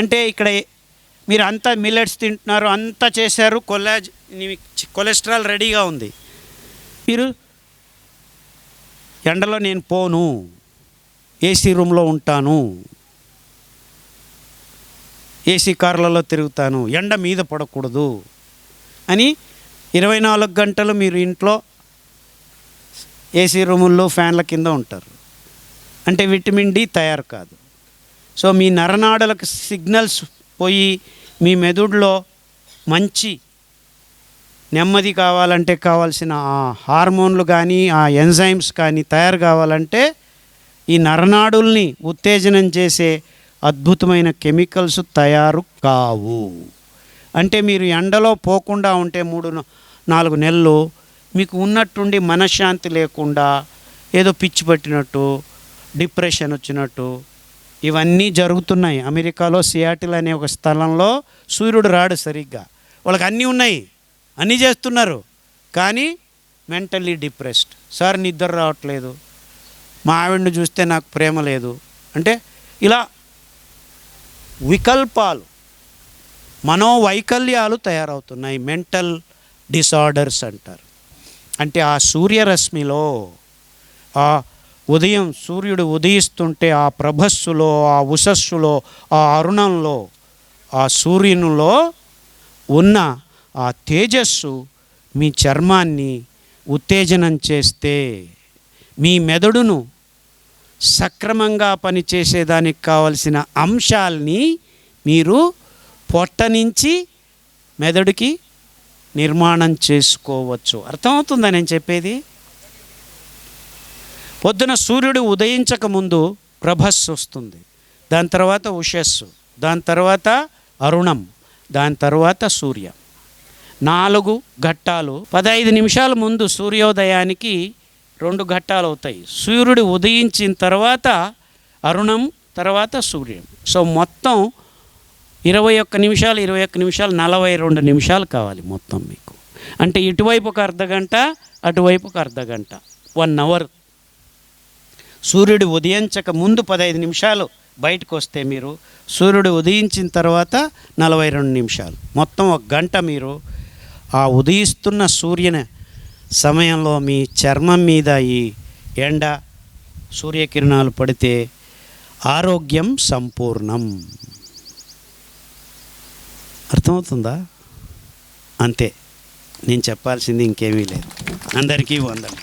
[SPEAKER 2] అంటే ఇక్కడ మీరు అంతా మిల్లెట్స్ తింటున్నారు, అంతా చేశారు, కొలెస్ట్రాల్ రెడీగా ఉంది. మీరు ఎండలో నేను పోను, ఏసీ రూమ్లో ఉంటాను, ఏసీ కార్లలో తిరుగుతాను, ఎండ మీద పడకూడదు అని 24 గంటలు మీరు ఇంట్లో ఏసీ రూముల్లో ఫ్యాన్ల కింద ఉంటారు. అంటే విటమిన్ డి తయారు కాదు. సో మీ నరనాడులకు సిగ్నల్స్ పోయి మీ మెదడులో మంచి నెమ్మది కావాలంటే కావాల్సిన ఆ హార్మోన్లు కానీ ఆ ఎంజైమ్స్ కానీ తయారు కావాలంటే ఈ నరనాడుల్ని ఉత్తేజనం చేసే అద్భుతమైన కెమికల్స్ తయారు కావు. అంటే మీరు ఎండలో పోకుండా ఉంటే 3-4 నెలలు మీకు ఉన్నట్టుండి మనశ్శాంతి లేకుండా ఏదో పిచ్చి పట్టినట్టు, డిప్రెషన్ వచ్చినట్టు ఇవన్నీ జరుగుతున్నాయి. అమెరికాలో సియాటిల్ అనే ఒక స్థలంలో సూర్యుడు రాడు సరిగ్గా. వాళ్ళకి అన్నీ ఉన్నాయి, అన్నీ చేస్తున్నారు, కానీ మెంటల్లీ డిప్రెస్డ్. సార్ నిద్ర రావట్లేదు, మా ఆవిడని చూస్తే నాకు ప్రేమ లేదు అంటే ఇలా వికల్పాలు, మనోవైకల్యాలు తయారవుతున్నాయి. మెంటల్ డిసార్డర్స్ అంటారు. అంటే ఆ సూర్యరశ్మిలో, ఆ ఉదయం సూర్యుడు ఉదయిస్తుంటే ఆ ప్రభస్సులో, ఆ ఉషస్సులో, ఆ అరుణంలో, ఆ సూర్యునిలో ఉన్న ఆ తేజస్సు మీ చర్మాన్ని ఉత్తేజనం చేస్తే మీ మెదడును సక్రమంగా పనిచేసేదానికి కావలసిన అంశాల్ని మీరు పొట్ట నుంచి మెదడుకి నిర్మాణం చేసుకోవచ్చు. అర్థమవుతుందా నేను చెప్పేది? పొద్దున సూర్యుడు ఉదయించక ముందు ప్రభస్సు వస్తుంది, దాని తర్వాత ఉషస్సు, దాని తర్వాత అరుణం, దాని తర్వాత సూర్యం. 4 ఘట్టాలు. 15 నిమిషాల ముందు సూర్యోదయానికి 2 ఘట్టాలు అవుతాయి. సూర్యుడు ఉదయించిన తర్వాత అరుణం, తర్వాత సూర్యం. సో మొత్తం 21 నిమిషాలు 42 నిమిషాలు కావాలి మొత్తం మీకు. అంటే ఇటువైపు ఒక అర్ధగంట, అటువైపు ఒక అర్ధగంట, 1 అవర్. సూర్యుడు ఉదయించక ముందు 15 నిమిషాలు బయటకు వస్తే మీరు, సూర్యుడు ఉదయించిన తర్వాత 42 నిమిషాలు, మొత్తం 1 గంట మీరు ఆ ఉదయిస్తున్న సూర్యుని సమయంలో మీ చర్మం మీద ఈ ఎండ సూర్యకిరణాలు పడితే ఆరోగ్యం సంపూర్ణం. అర్థమవుతుందా? అంతే, నేను చెప్పాల్సింది ఇంకేమీ లేదు. అందరికీ వందనం.